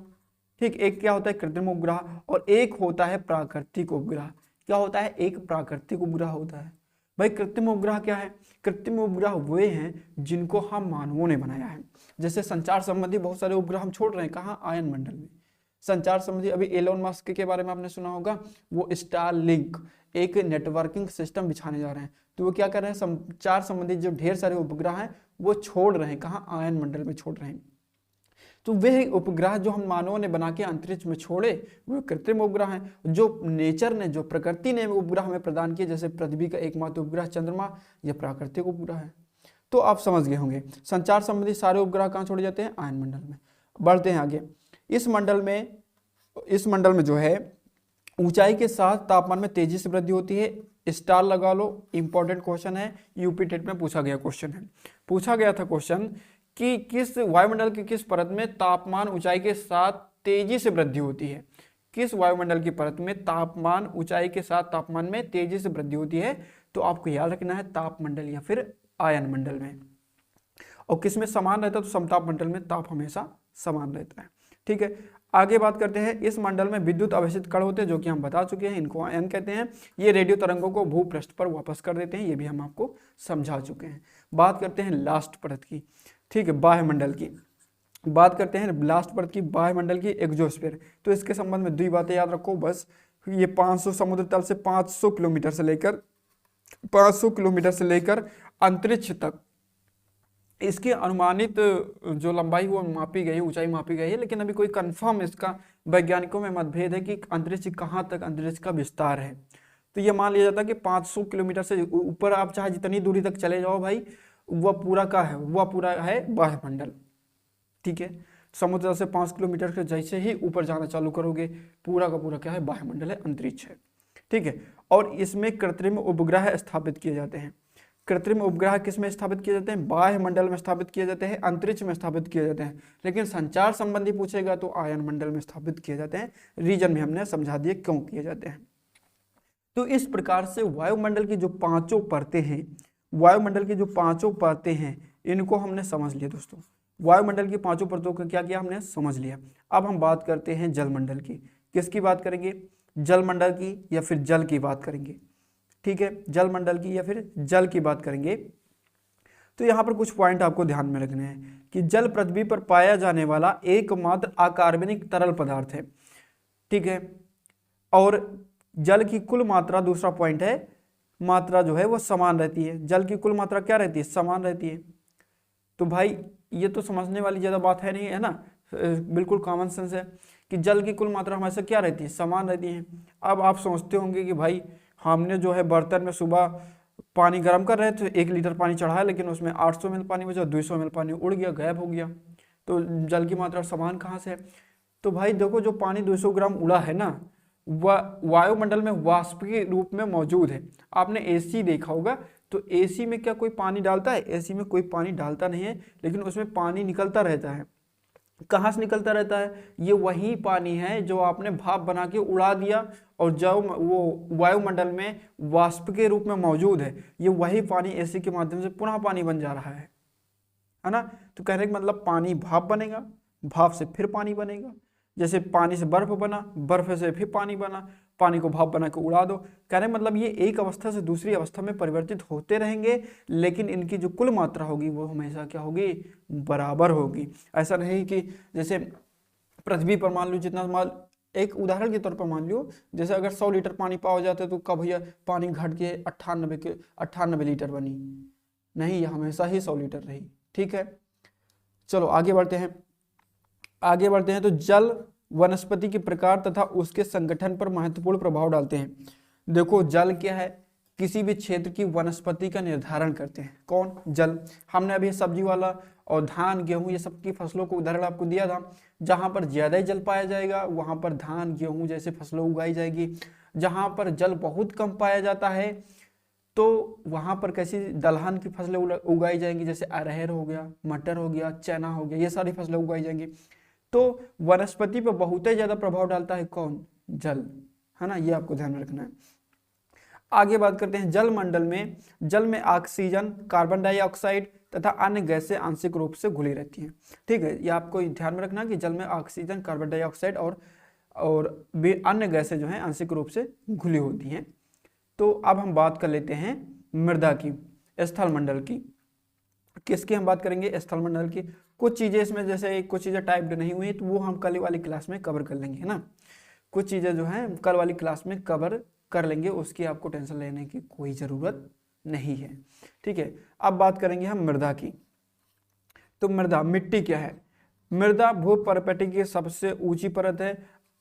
ठीक, एक क्या होता है कृत्रिम उपग्रह और एक होता है प्राकृतिक उपग्रह। क्या होता है? एक प्राकृतिक उपग्रह होता है। भाई कृत्रिम उपग्रह क्या है? कृत्रिम उपग्रह वे हैं जिनको हम मानवों ने बनाया है। जैसे संचार संबंधी बहुत सारे उपग्रह हम छोड़ रहे हैं, कहाँ? आयन मंडल में। संचार संबंधी अभी एलोन मस्क के बारे में आपने सुना होगा, वो स्टारलिंक एक नेटवर्किंग सिस्टम बिछाने जा रहे हैं। तो वो क्या कर रहे हैं? संचार संबंधी जो ढेर सारे उपग्रह हैं वो छोड़ रहे हैं, कहाँ? आयन मंडल में छोड़ रहे हैं। तो वे उपग्रह जो हम मानवों ने बना के अंतरिक्ष में छोड़े वो कृत्रिम उपग्रह हैं। जो नेचर ने, जो प्रकृति ने उपग्रह हमें प्रदान किए, जैसे पृथ्वी का एकमात्र उपग्रह चंद्रमा, यह प्राकृतिक उपग्रह है। तो आप समझ गए होंगे संचार संबंधी सारे उपग्रह कहाँ छोड़े जाते हैं? आयन मंडल में। बढ़ते हैं आगे। इस मंडल में जो है ऊंचाई के साथ तापमान में तेजी से वृद्धि होती है। स्टार लगा लो, इंपॉर्टेंट क्वेश्चन है, यूपी टेट में पूछा गया क्वेश्चन है। पूछा गया था क्वेश्चन कि किस वायुमंडल की किस परत में तापमान ऊंचाई के साथ तेजी से वृद्धि होती है? किस वायुमंडल की परत में तापमान ऊंचाई के साथ तापमान में तेजी से वृद्धि होती है? तो आपको याद रखना है तापमंडल या फिर आयन मंडल में। और किस में समान रहता है? तो समताप मंडल में ताप हमेशा समान रहता है। ठीक है, आगे बात करते हैं। इस मंडल में विद्युत आवेशित कण होते हैं, जो कि हम बता चुके हैं, इनको आयन कहते हैं। ये रेडियो तरंगों को भूपृष्ठ पर वापस कर देते हैं, ये भी हम आपको समझा चुके हैं। बात करते हैं लास्ट परत की, ठीक है, बाह्य मंडल की। बात करते हैं लास्ट परत की, बाह्य मंडल की, एक्सोस्फीयर। तो इसके संबंध में दो बातें याद रखो बस। ये 500 समुद्र तल से 500 किलोमीटर से लेकर अंतरिक्ष तक इसकी अनुमानित जो लंबाई वो मापी गई है, ऊंचाई मापी गई है, लेकिन अभी कोई कंफर्म इसका वैज्ञानिकों में मतभेद है कि अंतरिक्ष कहाँ तक अंतरिक्ष का विस्तार है। तो ये मान लिया जाता है कि 500 किलोमीटर से ऊपर आप चाहे जितनी दूरी तक चले जाओ भाई, वह पूरा है वायुमंडल। ठीक है, समुद्र से 5 किलोमीटर के जैसे ही ऊपर जाना चालू करोगे, पूरा का पूरा क्या है? वायुमंडल है, अंतरिक्ष है। ठीक है, और इसमें कृत्रिम उपग्रह स्थापित किए जाते हैं। कृत्रिम उपग्रह किस में स्थापित किए जाते हैं? बाह्य मंडल में स्थापित किए जाते हैं, अंतरिक्ष में स्थापित किए जाते हैं। लेकिन संचार संबंधी पूछेगा तो आयन मंडल में स्थापित किए जाते हैं। रीजन में हमने समझा दिए क्यों किए जाते हैं। तो इस प्रकार से वायुमंडल की जो पांचों परतें हैं, इनको हमने समझ लिया दोस्तों। वायुमंडल की पांचों परतों का क्या किया? हमने समझ लिया। अब हम बात करते हैं जलमंडल की। किसकी बात करेंगे? जलमंडल की या फिर जल की बात करेंगे। ठीक है, जलमंडल की या फिर जल की बात करेंगे। तो यहाँ पर कुछ पॉइंट आपको ध्यान में रखने हैं कि जल पृथ्वी पर पाया जाने वाला एकमात्र अकार्बनिक तरल पदार्थ है। ठीक है, और जल की कुल मात्रा, दूसरा पॉइंट है, मात्रा जो है वो समान रहती है। जल की कुल मात्रा क्या रहती है? समान रहती है। तो भाई ये तो समझने वाली ज़्यादा बात है नहीं, है ना, बिल्कुल कॉमन सेंस है कि जल की कुल मात्रा हमेशा क्या रहती है? समान रहती है। अब आप सोचते होंगे कि भाई हमने जो है बर्तन में सुबह पानी गर्म कर रहे थे, 1 लीटर पानी चढ़ाया, लेकिन उसमें 800 ml पानी बचा, 200 ml पानी उड़ गया, गायब हो गया। तो जल की मात्रा समान कहाँ से है? तो भाई देखो, जो पानी 200 ग्राम उड़ा है ना, वह वायुमंडल में वाष्प के रूप में मौजूद है। आपने एसी देखा होगा, तो एसी में क्या कोई पानी डालता है? एसी में कोई पानी डालता नहीं है, लेकिन उसमें पानी निकलता रहता है। कहाँ से निकलता रहता है? ये वही पानी है जो आपने भाप बना के उड़ा दिया और जो वो वायुमंडल में वाष्प के रूप में मौजूद है, ये वही पानी एसी के माध्यम से पुनः पानी बन जा रहा है ना। तो कहने का मतलब पानी भाप बनेगा, भाप से फिर पानी बनेगा। जैसे पानी से बर्फ बना, बर्फ से फिर पानी बना, पानी को भाप बना के उड़ा दो। कहने मतलब ये एक अवस्था से दूसरी अवस्था में परिवर्तित होते रहेंगे, लेकिन इनकी जो कुल मात्रा होगी वो हमेशा क्या होगी? बराबर होगी। ऐसा नहीं कि जैसे पृथ्वी पर मान लो जितना, एक उदाहरण के तौर पर मान लो, जैसे अगर 100 लीटर पानी पाओ जाता है तो कब भैया पानी घट के 98 लीटर बनी? नहीं, ये हमेशा ही 100 लीटर रही। ठीक है, चलो आगे बढ़ते हैं। तो जल वनस्पति के प्रकार तथा उसके संगठन पर महत्वपूर्ण प्रभाव डालते हैं। देखो, जल क्या है? किसी भी क्षेत्र की वनस्पति का निर्धारण करते हैं। कौन? जल। हमने अभी सब्जी वाला और धान, गेहूं, ये सब की फसलों को उदाहरण आपको दिया था। जहां पर ज्यादा जल पाया जाएगा वहां पर धान, गेहूं जैसे फसलों उगाई जाएगी। जहां पर जल बहुत कम पाया जाता है तो वहां पर कैसी दलहन की फसलें उगाई जाएंगी, जैसे अरहर हो गया, मटर हो गया, चना हो गया, ये सारी फसलें उगाई जाएंगी। तो वनस्पति पर बहुत ही ज्यादा प्रभाव डालता है कौन? जल, है ना, ये आपको ध्यान रखना है। आगे बात करते हैं जल मंडल में। जल में ऑक्सीजन, कार्बन डाइऑक्साइड तथा अन्य गैसें आंशिक रूप से घुली रहती हैं। ठीक है, ये आपको ध्यान में रखना कि जल में ऑक्सीजन, कार्बन डाइऑक्साइड और भी अन्य गैसें जो हैं आंशिक रूप से घुली होती हैं। तो अब हम बात कर लेते हैं मृदा की, स्थल मंडल की। किसकी हम बात करेंगे? स्थल मंडल की। कुछ चीजें इसमें, जैसे कुछ चीजें टाइप्ड नहीं हुई तो वो हम कल वाली क्लास में कवर कर लेंगे, है ना। कुछ चीजें जो हैं कल वाली क्लास में कवर कर लेंगे, उसकी आपको टेंशन लेने की कोई जरूरत नहीं है। ठीक है, अब बात करेंगे हम मृदा की। तो मृदा, मिट्टी क्या है? मृदा भूपर्पटी की सबसे ऊंची परत है।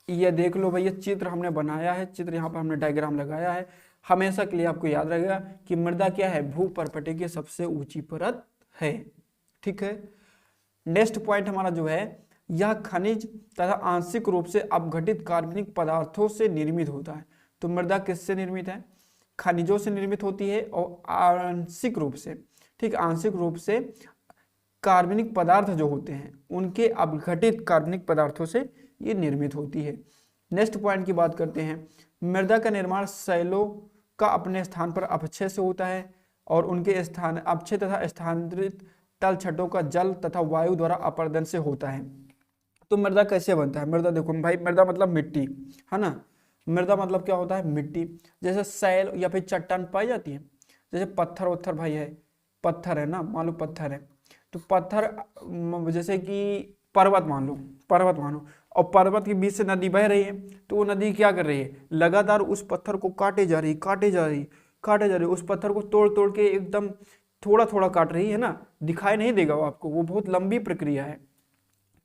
ये देख लो भैया, चित्र हमने बनाया है, चित्र यहाँ पर हमने डायग्राम लगाया है। हमेशा के लिए आपको याद रहेगा कि मृदा क्या है? भूपर्पटी की सबसे ऊंची परत है। ठीक है, नेक्स्ट पॉइंट हमारा जो है, यह खनिज तथा आंशिक रूप से अपघटित कार्बनिक पदार्थों से निर्मित होता है। तो मृदा किससे निर्मित है? खनिजों से निर्मित होती है और आंशिक रूप से, ठीक, आंशिक रूप से कार्बनिक पदार्थ जो होते हैं उनके अपघटित कार्बनिक पदार्थों से ये निर्मित होती है। नेक्स्ट पॉइंट की बात करते हैं, मृदा का निर्माण शैलों का अपने स्थान पर अपक्षय से होता है और उनके स्थान अपक्षय तथा स्थानांतरित तल छटों का जल तथा वायु द्वारा अपर्दन से होता है। तो मृदा कैसे बनता है? मृदा देखो भाई, मृदा मतलब मिट्टी, है ना। मृदा मतलब क्या होता है? मिट्टी। जैसे सैल या फिर चट्टान पाई जाती है, जैसे पत्थर वत्थर भाई है, पत्थर है ना, मान लो पत्थर है, तो पत्थर जैसे कि पर्वत मान लो, पर्वत मानो, और पर्वत के बीच से नदी बह रही है, तो वो नदी क्या कर रही है? लगातार उस पत्थर को काटे जा रही, काटे जा रही, काटे जा रही, उस पत्थर को तोड़ तोड़ के एकदम थोड़ा थोड़ा काट रही है ना। दिखाई नहीं देगा वो आपको, वो बहुत लंबी प्रक्रिया है।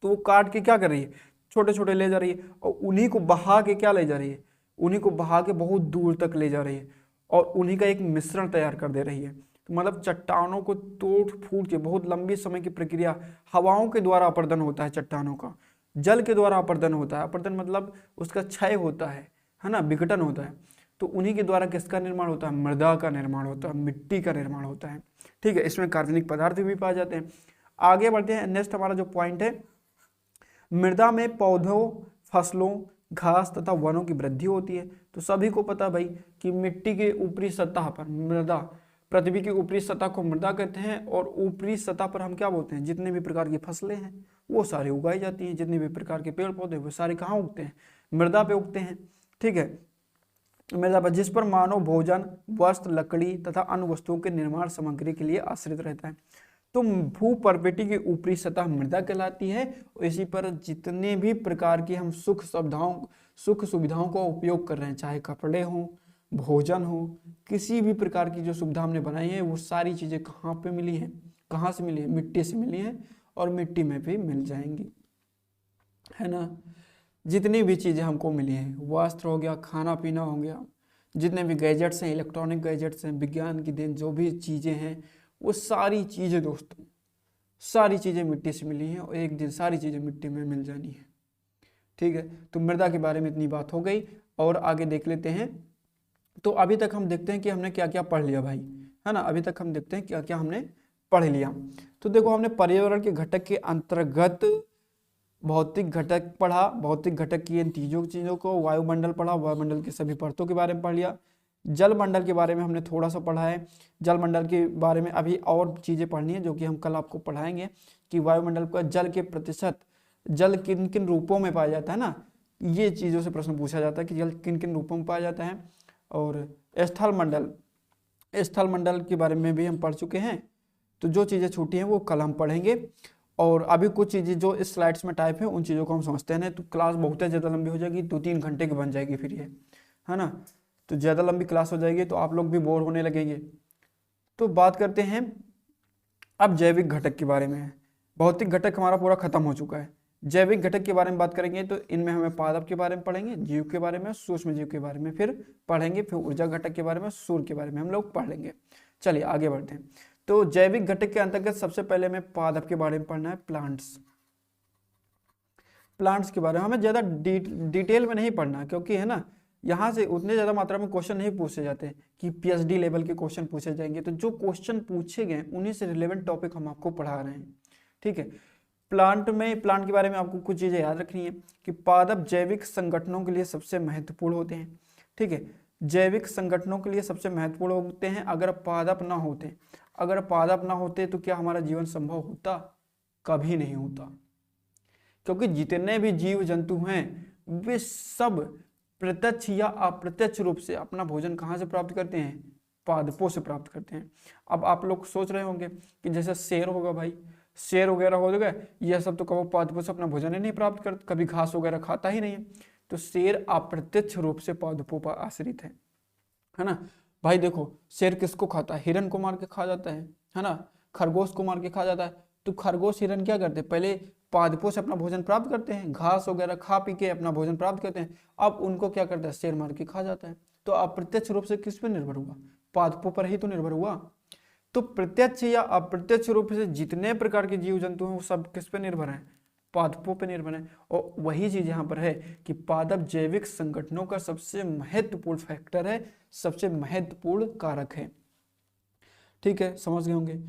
तो वो काट के क्या कर रही है? छोटे छोटे ले जा रही है, और उन्हीं को बहा के क्या ले जा रही है? उन्हीं को बहा के बहुत दूर तक ले जा रही है और उन्हीं का एक मिश्रण तैयार कर दे रही है। तो मतलब चट्टानों को तोड़ फूट के, बहुत लंबी समय की प्रक्रिया, हवाओं के द्वारा अपर्दन होता है चट्टानों का, जल के द्वारा अपर्दन होता है। अपर्दन मतलब उसका क्षय होता है ना, विघटन होता है। तो उन्हीं के द्वारा किसका निर्माण होता है? मृदा का निर्माण होता है, मिट्टी का निर्माण होता है। ठीक है, इसमें कार्बनिक पदार्थ भी पाए जाते हैं। आगे बढ़ते हैं, नेक्स्ट हमारा जो पॉइंट है, मृदा में पौधों, फसलों, घास तथा वनों की वृद्धि होती है। तो सभी को पता भाई कि मिट्टी के ऊपरी सतह पर मृदा, पृथ्वी की ऊपरी सतह को मृदा कहते हैं, और ऊपरी सतह पर हम क्या बोलते हैं? जितने भी प्रकार की फसलें हैं वो सारी उगाई जाती हैं, जितने भी प्रकार के पेड़ पौधे वो सारे कहाँ उगते हैं? मृदा पे उगते हैं। ठीक है, मृदा पर, जिस पर मानव भोजन, वस्त्र, लकड़ी तथा अन्य वस्तुओं के निर्माण सामग्री के लिए आश्रित रहता है। तो भूपर्पटी की ऊपरी सतह मृदा कहलाती है, और इसी पर जितने भी प्रकार की हम सुख सुविधाओं का उपयोग कर रहे हैं, चाहे कपड़े हों, भोजन हो, किसी भी प्रकार की जो सुविधा हमने बनाई है, वो सारी चीजें कहाँ पे मिली हैं? कहाँ से मिली है? मिट्टी से मिली है, और मिट्टी में भी मिल जाएंगी, है ना। जितनी भी चीजें हमको मिली हैं, वस्त्र हो गया, खाना पीना हो गया, जितने भी गैजेट्स हैं, इलेक्ट्रॉनिक गैजेट्स हैं, विज्ञान की देन जो भी चीजें हैं, वो सारी चीजें दोस्तों, सारी चीजें मिट्टी से मिली हैं, और एक दिन सारी चीजें मिट्टी में मिल जानी है। ठीक है, तो मृदा के बारे में इतनी बात हो गई, और आगे देख लेते हैं। तो अभी तक हम देखते हैं कि हमने क्या क्या पढ़ लिया भाई, है ना। अभी तक हम देखते हैं क्या क्या हमने पढ़ लिया। तो देखो, हमने पर्यावरण के घटक के अंतर्गत भौतिक घटक पढ़ा, भौतिक घटक की इन तीनों चीजों को, वायुमंडल पढ़ा, वायुमंडल की सभी परतों के बारे में पढ़ लिया। जल मंडल के बारे में हमने थोड़ा सा पढ़ा है। जल मंडल के बारे में अभी और चीजें पढ़नी है, जो कि हम कल आपको पढ़ाएंगे, कि वायुमंडल का जल के प्रतिशत, जल किन किन रूपों में पाया जाता है ना, ये चीजों से प्रश्न पूछा जाता है कि जल किन किन रूपों में पाया जाता है। और स्थल मंडल, स्थल मंडल के बारे में भी हम पढ़ चुके हैं। तो जो चीजें छूटी हैं वो कल हम पढ़ेंगे, और अभी कुछ चीजें जो इस स्लाइड्स में टाइप है उन चीजों को हम समझते हैं। तो क्लास बहुत ज्यादा लंबी हो जाएगी, 2-3 घंटे की बन जाएगी फिर ये, है ना। तो ज्यादा लंबी क्लास हो जाएगी तो आप लोग भी बोर होने लगेंगे। तो बात करते हैं अब जैविक घटक के बारे में। भौतिक घटक हमारा पूरा खत्म हो चुका है। जैविक घटक के बारे में बात करेंगे तो इनमें हमें पादप के बारे में पढ़ेंगे, जीव के बारे में, सूक्ष्म जीव के बारे में फिर पढ़ेंगे, फिर ऊर्जा घटक के बारे में, सूर्य के बारे में हम लोग पढ़ लेंगे। चलिए आगे बढ़ते हैं। तो जैविक घटक के अंतर्गत सबसे पहले हमें पादप के बारे में पढ़ना है, प्लांट्स। प्लांट्स के बारे में हमें ज्यादा डिटेल में नहीं पढ़ना, क्योंकि है ना, यहाँ से उतने ज्यादा मात्रा में क्वेश्चन नहीं पूछे जाते कि पीएचडी लेवल के क्वेश्चन पूछे जाएंगे। तो जो क्वेश्चन पूछे गए उन्हीं से रिलेवेंट टॉपिक हम आपको पढ़ा रहे हैं। ठीक है, प्लांट के बारे में आपको कुछ चीजें याद रखनी है कि पादप जैविक संगठनों के लिए सबसे महत्वपूर्ण होते हैं। ठीक है, जैविक संगठनों के लिए सबसे महत्वपूर्ण होते हैं। अगर पादप ना होते, अगर पादप ना होते तो क्या हमारा जीवन संभव होता? कभी नहीं होता, क्योंकि जितने भी जीव जंतु हैं वे सब प्रत्यक्ष या अप्रत्यक्ष रूप से अपना भोजन कहाँ से प्राप्त करते हैं? पादपों से प्राप्त करते हैं। अब आप लोग सोच रहे होंगे कि जैसे शेर होगा भाई, शेर वगैरह हो गया, यह सब तो कभी पादपों से अपना भोजन ही नहीं प्राप्त कर, कभी घास वगैरह खाता ही नहीं है। तो शेर अप्रत्यक्ष रूप से पादपों पर आश्रित है ना भाई। देखो शेर किसको खाता है? हिरन को मार के खा जाता है ना, खरगोश को मार के खा जाता है। तो खरगोश हिरन क्या करते हैं? पहले पादपों से अपना भोजन प्राप्त करते हैं, घास वगैरह खा पी के अपना भोजन प्राप्त करते हैं। अब उनको क्या करता है? शेर मार के खा जाता है। तो अप्रत्यक्ष रूप से किस पर निर्भर हुआ? पादपों पर ही तो निर्भर हुआ। तो प्रत्यक्ष या अप्रत्यक्ष रूप से जितने प्रकार के जीव जंतु हैं वो सब किस पे निर्भर हैं? पादपों पे निर्भर है। और वही चीज यहाँ पर है कि पादप जैविक संगठनों का सबसे महत्वपूर्ण फैक्टर है, सबसे महत्वपूर्ण कारक है। ठीक है, समझ गए होंगे।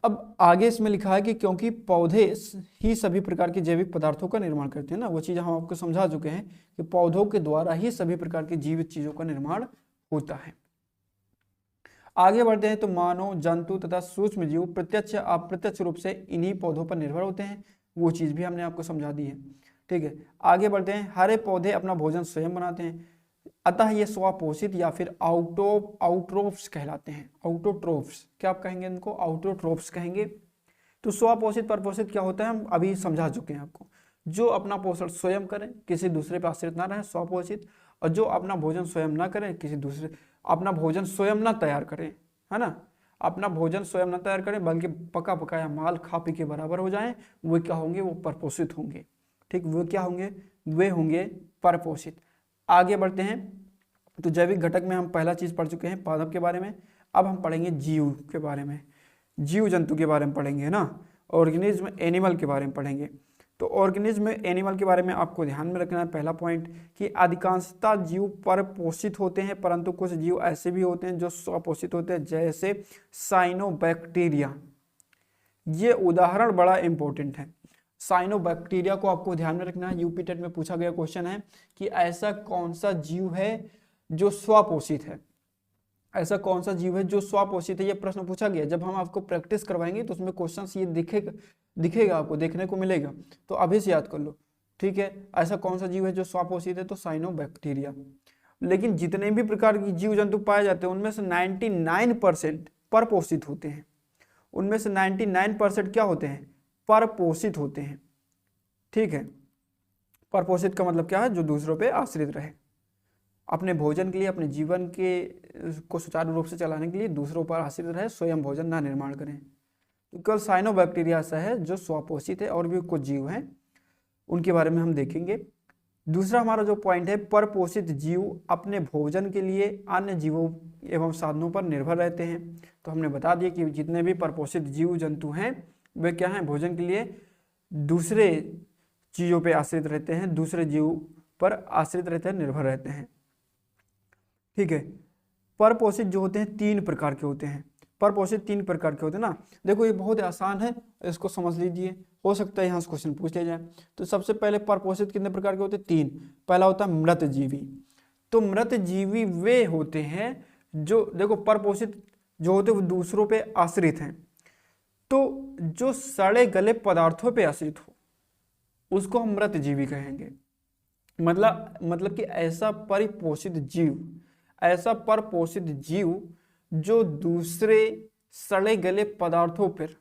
अब आगे इसमें लिखा है कि क्योंकि पौधे ही सभी प्रकार के जैविक पदार्थों का निर्माण करते हैं ना, वो चीज हम आपको समझा चुके हैं कि पौधों के द्वारा ही सभी प्रकार की जीवित चीजों का निर्माण होता है। आगे बढ़ते हैं तो मानव, जंतु तथा सूक्ष्म जीव प्रत्यक्ष अप्रत्यक्ष रूप से इन्हीं पौधों पर निर्भर होते हैं। वो चीज भी हमने आपको समझा दी है। ठीक है, आगे बढ़ते हैं। हरे पौधे अपना भोजन स्वयं बनाते हैं, अतः ये स्वपोषित या फिर आउटरोप्स कहलाते हैं। आउटोट्रोप्स, क्या आप कहेंगे इनको? आउटोट्रोप्स कहेंगे। तो स्वपोषित परपोषित क्या होता है हम अभी समझा चुके हैं आपको। जो अपना पोषण स्वयं करें, किसी दूसरे पर आश्रित ना रहे, स्वपोषित। और जो अपना भोजन स्वयं ना करें, किसी दूसरे, अपना भोजन स्वयं ना तैयार करें, है ना, अपना भोजन स्वयं ना तैयार करें बल्कि पका पकाया माल खा पी के बराबर हो जाएं, वे क्या होंगे? वो परपोषित होंगे। ठीक, वे क्या होंगे? वे होंगे परपोषित। आगे बढ़ते हैं तो जैविक घटक में हम पहला चीज पढ़ चुके हैं पादप के बारे में। अब हम पढ़ेंगे जीव के बारे में, जीव जंतु के बारे में पढ़ेंगे ना, ऑर्गेनिज्म एनिमल के बारे में पढ़ेंगे। तो ऑर्गेनिज्म एनिमल के बारे में आपको ध्यान में रखना है पहला पॉइंट कि अधिकांशतः जीव परपोषित होते हैं, परंतु कुछ जीव ऐसे भी होते हैं जो स्वपोषित होते हैं, जैसे साइनोबैक्टीरिया। ये उदाहरण बड़ा इंपॉर्टेंट है। साइनोबैक्टीरिया को आपको ध्यान में रखना है। यूपी टेट में पूछा गया क्वेश्चन है कि ऐसा कौन सा जीव है जो स्वपोषित है? ऐसा कौन सा जीव है जो स्वपोषित है? ये प्रश्न पूछा गया। जब हम आपको प्रैक्टिस करवाएंगे तो उसमें क्वेश्चन ये दिखेगा आपको, देखने को मिलेगा, तो अभी से याद कर लो। ठीक है, ऐसा कौन सा जीव है जो स्वपोषित है? तो साइनोबैक्टीरिया। लेकिन जितने भी प्रकार की जीव जंतु पाए जाते हैं उनमें से 99% परपोषित होते हैं। उनमें से 99% क्या होते हैं? परपोषित होते हैं। ठीक है, परपोषित का मतलब क्या है? जो दूसरों पे आश्रित रहे, अपने भोजन के लिए, अपने जीवन के को सुचारू रूप से चलाने के लिए दूसरों पर आश्रित रहे, स्वयं भोजन ना निर्माण करें। तो केवल साइनोबैक्टीरिया ऐसा है जो स्वपोषित है, और भी कुछ जीव हैं उनके बारे में हम देखेंगे। दूसरा हमारा जो पॉइंट है, परपोषित जीव अपने भोजन के लिए अन्य जीवों एवं साधनों पर निर्भर रहते हैं। तो हमने बता दिया कि जितने भी परपोषित जीव जंतु हैं वे क्या हैं? भोजन के लिए दूसरे चीजों पर आश्रित रहते हैं, दूसरे जीव पर आश्रित रहते हैं, निर्भर रहते हैं। ठीक है, परपोषित जो होते हैं 3 प्रकार के होते हैं। परपोषित 3 प्रकार के होते हैं ना। देखो ये बहुत आसान है, इसको समझ लीजिए, हो सकता है यहाँ से क्वेश्चन पूछ लिया जाए। तो सबसे पहले परपोषित कितने प्रकार के होते हैं? 3। पहला होता है मृतजीवी। तो मृतजीवी वे होते हैं जो, देखो परपोषित जो होते हैं वो दूसरों पे आश्रित हैं, तो जो सड़े गले पदार्थों पे आश्रित हो उसको हम मृतजीवी कहेंगे। मतलब कि ऐसा परिपोषित जीव, ऐसा परपोषित जीव जो दूसरे सड़े गले पदार्थों पर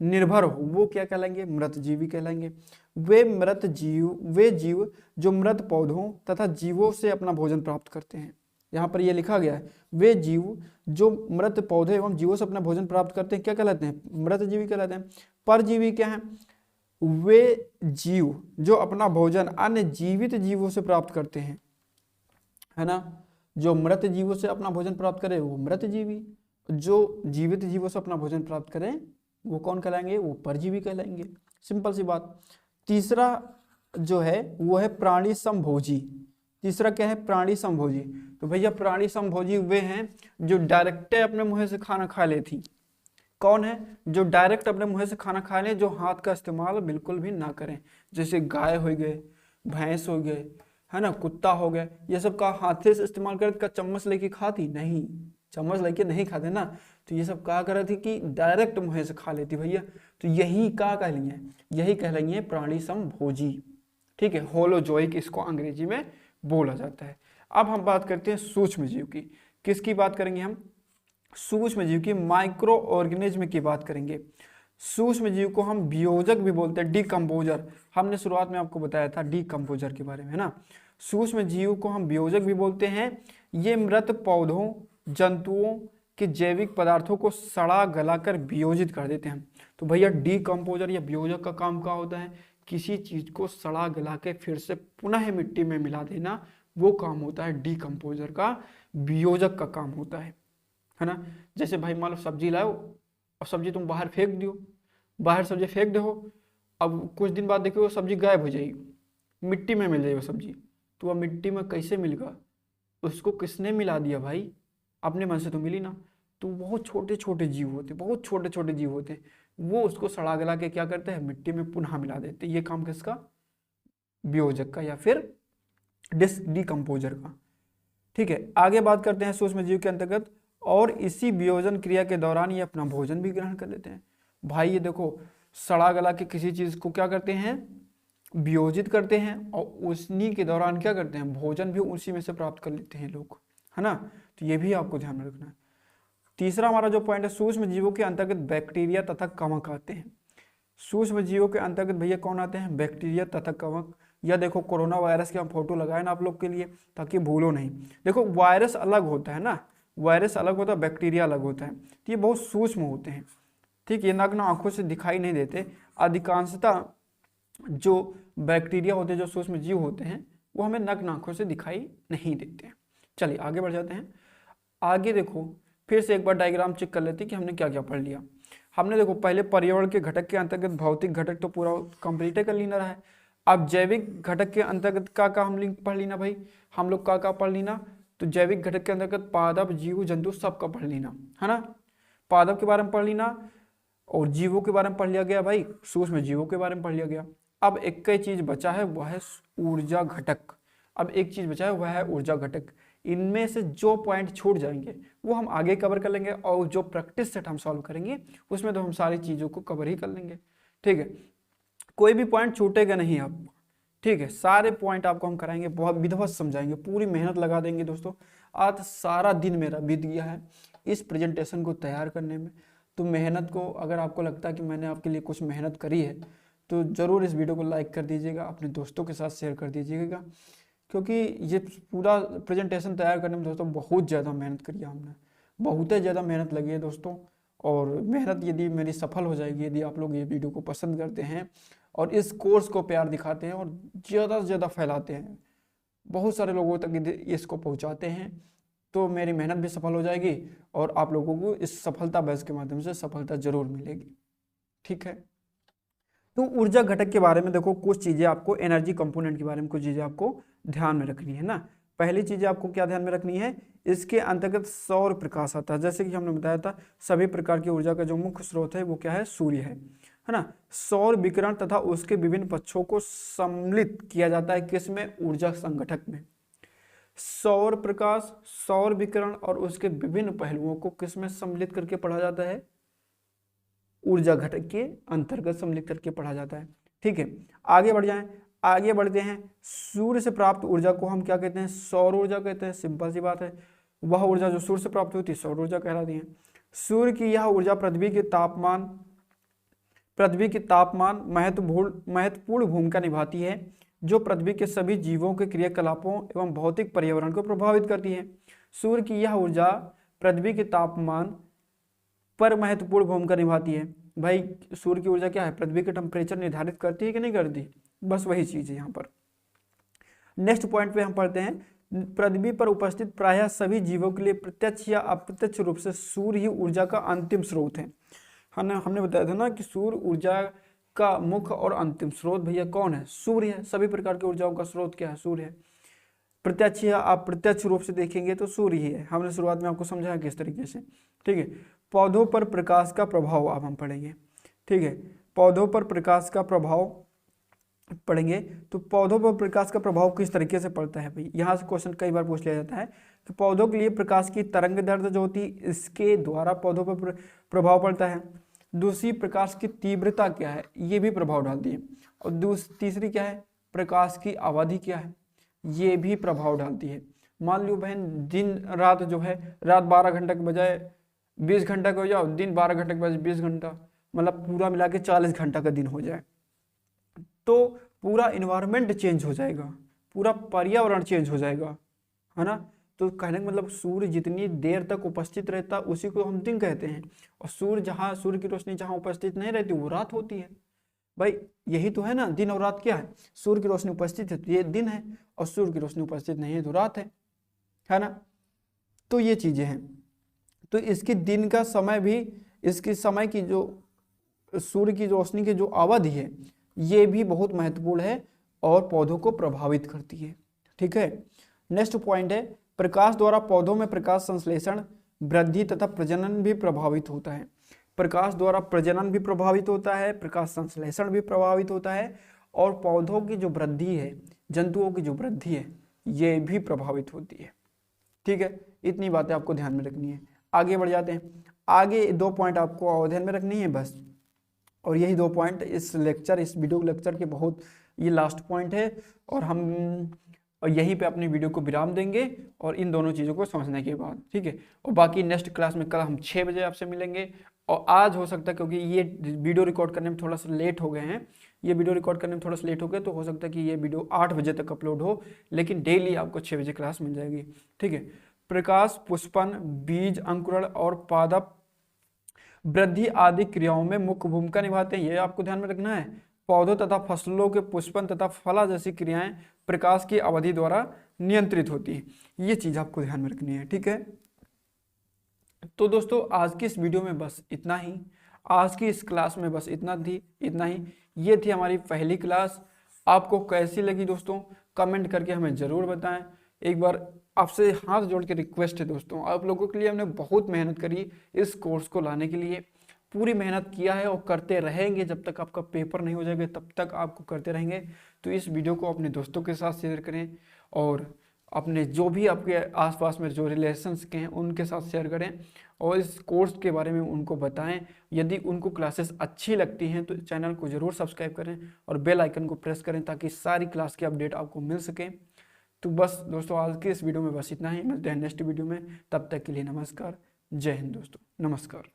निर्भर हो, वो क्या कहलाएंगे? मृतजीवी कहलाएंगे। वे जीव जो मृत पौधों तथा जीवों से अपना भोजन प्राप्त करते हैं। यहाँ पर ये लिखा गया है, वे जीव जो मृत पौधे एवं जीवों से अपना भोजन प्राप्त करते हैं क्या कहलाते हैं? मृतजीवी कहलाते हैं। परजीवी क्या है? वे जीव जो अपना भोजन अन्य जीवित जीवों से प्राप्त करते हैं, है ना। जो मृत जीवों से अपना भोजन प्राप्त करे वो मृतजीवी, जो जीवित जीवों से अपना भोजन प्राप्त करें वो कौन कहलाएंगे? वो परजीवी कहलाएंगे। सिंपल सी बात। तीसरा जो है वो है प्राणी समभोजी। तीसरा क्या है? प्राणी समभोजी। तो भैया प्राणी समभोजी वे हैं जो डायरेक्ट अपने मुंह से खाना खा लेती। कौन है? जो डायरेक्ट अपने मुंह से खाना खा लें, जो हाथ का इस्तेमाल बिल्कुल भी ना करें। जैसे गाय हो गए, भैंस हो गए, है ना, कुत्ता हो गया, ये सब का हाथे से इस्तेमाल करते, का चम्मच लेके खाती नहीं, चम्मच लेके नहीं खाते ना, तो ये सब क्या कर रही थी कि डायरेक्ट मुंह से खा लेती भैया। तो यही क्या कहलिए, यही कहलाइए प्राणी समभोजी। ठीक है, होलोजोइक इसको अंग्रेजी में बोला जाता है। अब हम बात करते हैं सूक्ष्म जीव की। किसकी बात करेंगे हम? सूक्ष्म जीव की, माइक्रो ऑर्गेनिज्म की बात करेंगे। सूक्ष्म जीव को हम वियोजक भी बोलते हैं, डीकम्पोजर। हमने शुरुआत में आपको बताया था डीकम्पोजर के बारे में, है ना। सूक्ष्म जीव को हम वियोजक भी बोलते हैं। ये मृत पौधों, जंतुओं के जैविक पदार्थों को सड़ा गलाकर वियोजित कर देते हैं। तो भैया डीकम्पोजर या वियोजक का काम क्या होता है? किसी चीज को सड़ा गला के फिर से पुनः मिट्टी में मिला देना, वो काम होता है डीकम्पोजर का, वियोजक का काम होता है ना। जैसे भाई मान लो सब्जी लाओ और सब्जी तुम बाहर फेंक दियो, बाहर सब्जी फेंक दो, अब कुछ दिन बाद देखो वो सब्जी गायब हो जाएगी, मिट्टी में मिल जाएगी वो सब्जी। तो वह मिट्टी में कैसे मिलेगा? उसको किसने मिला दिया भाई? अपने मन से तो मिली ना। तो बहुत छोटे छोटे जीव होते, बहुत छोटे छोटे जीव होते, वो उसको सड़ा गला के क्या करते हैं? मिट्टी में पुनः मिला देते। ये काम किसका? वियोजक का या फिर डीकम्पोजर का। ठीक है, आगे बात करते हैं सूक्ष्म जीव के अंतर्गत। और इसी वियोजन क्रिया के दौरान ये अपना भोजन भी ग्रहण कर लेते हैं। भाई ये देखो, सड़ा गला के किसी चीज को क्या करते हैं? वियोजित करते हैं, और उसी के दौरान क्या करते हैं? भोजन भी उसी में से प्राप्त कर लेते हैं लोग, है ना। तो ये भी आपको ध्यान में रखना है। तीसरा हमारा जो पॉइंट है, सूक्ष्म जीवों के अंतर्गत बैक्टीरिया तथा कवक आते हैं। सूक्ष्म जीवों के अंतर्गत भैया कौन आते हैं? बैक्टीरिया तथा कवक। या देखो कोरोना वायरस की हम फोटो लगाए ना आप लोग के लिए, ताकि भूलो नहीं। देखो वायरस अलग होता है ना, वायरस अलग होता है, बैक्टीरिया अलग होता है। तो ये बहुत सूक्ष्म होते हैं। ठीक, ये नग्न आंखों से दिखाई नहीं देते। अधिकांशतः जो बैक्टीरिया होते हैं, जो सूक्ष्म जीव होते हैं, वो हमें नग्न आंखों से दिखाई नहीं देते हैं। चलिए आगे बढ़ जाते हैं। आगे देखो, फिर से एक बार डायग्राम चेक कर लेते हैं कि हमने क्या क्या पढ़ लिया। हमने देखो पहले पर्यावरण के घटक के अंतर्गत भौतिक घटक तो पूरा कंप्लीट कर लेना रहा है। अब जैविक घटक के अंतर्गत का हम लिंक पढ़ लेना भाई, हम लोग का पढ़ लेना। तो जैविक घटक के अंतर्गत पादप, जीव, जंतु सबका पढ़ लेना, है ना। पादप के बारे में पढ़ लेना, और जीवों के बारे में पढ़ लिया गया भाई, सूक्ष्म जीवों के बारे में पढ़ लिया गया। अब एक ही चीज बचा है, वह है ऊर्जा घटक। अब एक चीज बचा है, वह है ऊर्जा घटक। इनमें से जो पॉइंट छूट जाएंगे वो हम आगे कवर कर लेंगे, और जो प्रैक्टिस सेट हम सॉल्व करेंगे उसमें तो हम सारी चीजों को कवर ही कर लेंगे। ठीक है, कोई भी पॉइंट छूटेगा नहीं आपको। ठीक है, सारे पॉइंट आपको हम कराएंगे, बहुत विधिवत समझाएंगे, पूरी मेहनत लगा देंगे दोस्तों। आज सारा दिन मेरा बीत गया है इस प्रेजेंटेशन को तैयार करने में। तो मेहनत को, अगर आपको लगता है कि मैंने आपके लिए कुछ मेहनत करी है, तो ज़रूर इस वीडियो को लाइक कर दीजिएगा, अपने दोस्तों के साथ शेयर कर दीजिएगा। क्योंकि ये पूरा प्रेजेंटेशन तैयार करने में दोस्तों बहुत ज़्यादा मेहनत करी है हमने, बहुत ही ज़्यादा मेहनत लगी है दोस्तों। और मेहनत यदि मेरी सफल हो जाएगी, यदि आप लोग ये वीडियो को पसंद करते हैं और इस कोर्स को प्यार दिखाते हैं और ज़्यादा से ज़्यादा फैलाते हैं, बहुत सारे लोगों तक इसको पहुंचाते हैं, तो मेरी मेहनत भी सफल हो जाएगी और आप लोगों को इस सफलता बैच के माध्यम से सफलता जरूर मिलेगी। ठीक है, तो ऊर्जा घटक के बारे में देखो कुछ चीज़ें आपको, एनर्जी कंपोनेंट के बारे में कुछ चीज़ें आपको ध्यान में रखनी है ना। पहली चीज़ आपको क्या ध्यान में रखनी है, इसके अंतर्गत सौर प्रकाश आता है। जैसे कि हमने बताया था, सभी प्रकार की ऊर्जा का जो मुख्य स्रोत है वो क्या है? सूर्य है ना। सौर विकिरण तथा उसके विभिन्न पक्षों को सम्मिलित किया जाता है किसमें? ऊर्जा संगठक में। सौर प्रकाश, सौर विकिरण और उसके विभिन्न पहलुओं को किसमें सम्मिलित करके पढ़ा जाता है? ऊर्जा घटक के अंतर्गत सम्मिलित करके पढ़ा जाता है। ठीक है, आगे बढ़ जाएं, आगे बढ़ते हैं। सूर्य से प्राप्त ऊर्जा को हम क्या कहते हैं? सौर ऊर्जा कहते हैं। सिंपल सी बात है, वह ऊर्जा जो सूर्य से प्राप्त होती है सौर ऊर्जा कहलाती है। सूर्य की यह ऊर्जा पृथ्वी के तापमान महत्वपूर्ण भूमिका निभाती है, जो पृथ्वी के सभी जीवों के क्रियाकलापों एवं भौतिक पर्यावरण को प्रभावित करती है। सूर्य की यह ऊर्जा पृथ्वी के तापमान पर महत्वपूर्ण भूमिका निभाती है। भाई सूर्य की ऊर्जा क्या है? पृथ्वी का टेम्परेचर निर्धारित करती है कि नहीं करती? बस वही चीज है यहाँ पर। नेक्स्ट पॉइंट पे हम पढ़ते हैं, पृथ्वी पर उपस्थित प्रायः सभी जीवों के लिए प्रत्यक्ष या अप्रत्यक्ष रूप से सूर्य ही ऊर्जा का अंतिम स्रोत है। हमने बताया था ना कि सूर्य ऊर्जा का मुख्य और अंतिम स्रोत भैया कौन है? सूर्य है। सभी प्रकार की ऊर्जाओं का स्रोत क्या है? सूर्य है। प्रत्यक्ष या अप्रत्यक्ष रूप से देखेंगे तो सूर्य ही है। हमने शुरुआत में आपको समझाया किस तरीके से। ठीक है, पौधों पर प्रकाश का प्रभाव अब हम पढ़ेंगे। ठीक है, पौधों पर प्रकाश का प्रभाव पढ़ेंगे तो पौधों पर प्रकाश का प्रभाव किस तरीके से पड़ता है भाई। यहाँ से क्वेश्चन कई बार पूछ लिया जाता है कि पौधों के लिए प्रकाश की तरंग दैर्ध्य जो होती है इसके द्वारा पौधों पर प्रभाव पड़ता है। दूसरी, प्रकाश की तीव्रता क्या है, ये भी प्रभाव डालती है। और तीसरी क्या है, प्रकाश की अवधि क्या है, ये भी प्रभाव डालती है। मान लो बहन दिन रात जो है, रात 12 घंटा के बजाय 20 घंटा का हो जाओ, दिन 12 घंटे के बजाय 20 घंटा, मतलब पूरा मिला के 40 घंटा का दिन हो जाए, तो पूरा इन्वायरमेंट चेंज हो जाएगा, पूरा पर्यावरण चेंज हो जाएगा, है ना। तो कहने का मतलब सूर्य जितनी देर तक उपस्थित रहता उसी को हम दिन कहते हैं, और सूर्य की रोशनी जहाँ उपस्थित नहीं रहती वो रात होती है। भाई यही तो है ना, दिन और रात क्या है, सूर्य की रोशनी उपस्थित है तो ये दिन है, और सूर्य की रोशनी उपस्थित नहीं है तो रात है ना। तो ये चीजें हैं। तो इसकी दिन का समय भी, इसकी समय की जो सूर्य की रोशनी की जो अवधि है ये भी बहुत महत्वपूर्ण है और पौधों को प्रभावित करती है। ठीक है, नेक्स्ट पॉइंट है, प्रकाश द्वारा पौधों में प्रकाश संश्लेषण, वृद्धि तथा प्रजनन भी प्रभावित होता है। प्रकाश द्वारा प्रजनन भी प्रभावित होता है, प्रकाश संश्लेषण भी प्रभावित होता है, और पौधों की जो वृद्धि है, जंतुओं की जो वृद्धि है, ये भी प्रभावित होती है। ठीक है, इतनी बातें आपको ध्यान में रखनी है। आगे बढ़ जाते हैं। आगे 2 पॉइंट आपको ध्यान में रखनी है बस, और यही 2 पॉइंट इस वीडियो लेक्चर के बहुत ये लास्ट पॉइंट है, और हम यहीं पे अपनी वीडियो को विराम देंगे और इन दोनों चीज़ों को समझने के बाद। ठीक है, और बाकी नेक्स्ट क्लास में कल हम 6 बजे आपसे मिलेंगे। और आज हो सकता है, क्योंकि ये वीडियो रिकॉर्ड करने में थोड़ा सा लेट हो गए हैं, ये वीडियो रिकॉर्ड करने में थोड़ा सा लेट हो गया, तो हो सकता है कि ये वीडियो 8 बजे तक अपलोड हो, लेकिन डेली आपको 6 बजे क्लास मिल जाएगी। ठीक है, प्रकाश पुष्पन, बीज अंकुरण और पादप वृद्धि आदि क्रियाओं में मुख्य भूमिका निभाते हैं, ये आपको ध्यान में रखना है। पौधों तथा फसलों के पुष्पन तथा फला जैसी क्रियाएं प्रकाश की अवधि द्वारा नियंत्रित होती है, ये चीज आपको ध्यान में रखनी है। ठीक है, तो दोस्तों आज की इस वीडियो में बस इतना ही, आज की इस क्लास में बस इतना ही। ये थी हमारी पहली क्लास। आपको कैसी लगी दोस्तों, कमेंट करके हमें ज़रूर बताएं। एक बार आपसे हाथ जोड़ के रिक्वेस्ट है दोस्तों, आप लोगों के लिए हमने बहुत मेहनत करी इस कोर्स को लाने के लिए, पूरी मेहनत किया है और करते रहेंगे, जब तक आपका पेपर नहीं हो जाएगा तब तक आपको करते रहेंगे। तो इस वीडियो को अपने दोस्तों के साथ शेयर करें, और अपने जो भी आपके आसपास में जो रिलेशंस के हैं उनके साथ शेयर करें, और इस कोर्स के बारे में उनको बताएं। यदि उनको क्लासेस अच्छी लगती हैं तो चैनल को ज़रूर सब्सक्राइब करें और बेल आइकन को प्रेस करें, ताकि सारी क्लास की अपडेट आपको मिल सके। तो बस दोस्तों आज के इस वीडियो में बस इतना ही, मिलते हैं नेक्स्ट वीडियो में, तब तक के लिए नमस्कार, जय हिंद दोस्तों, नमस्कार।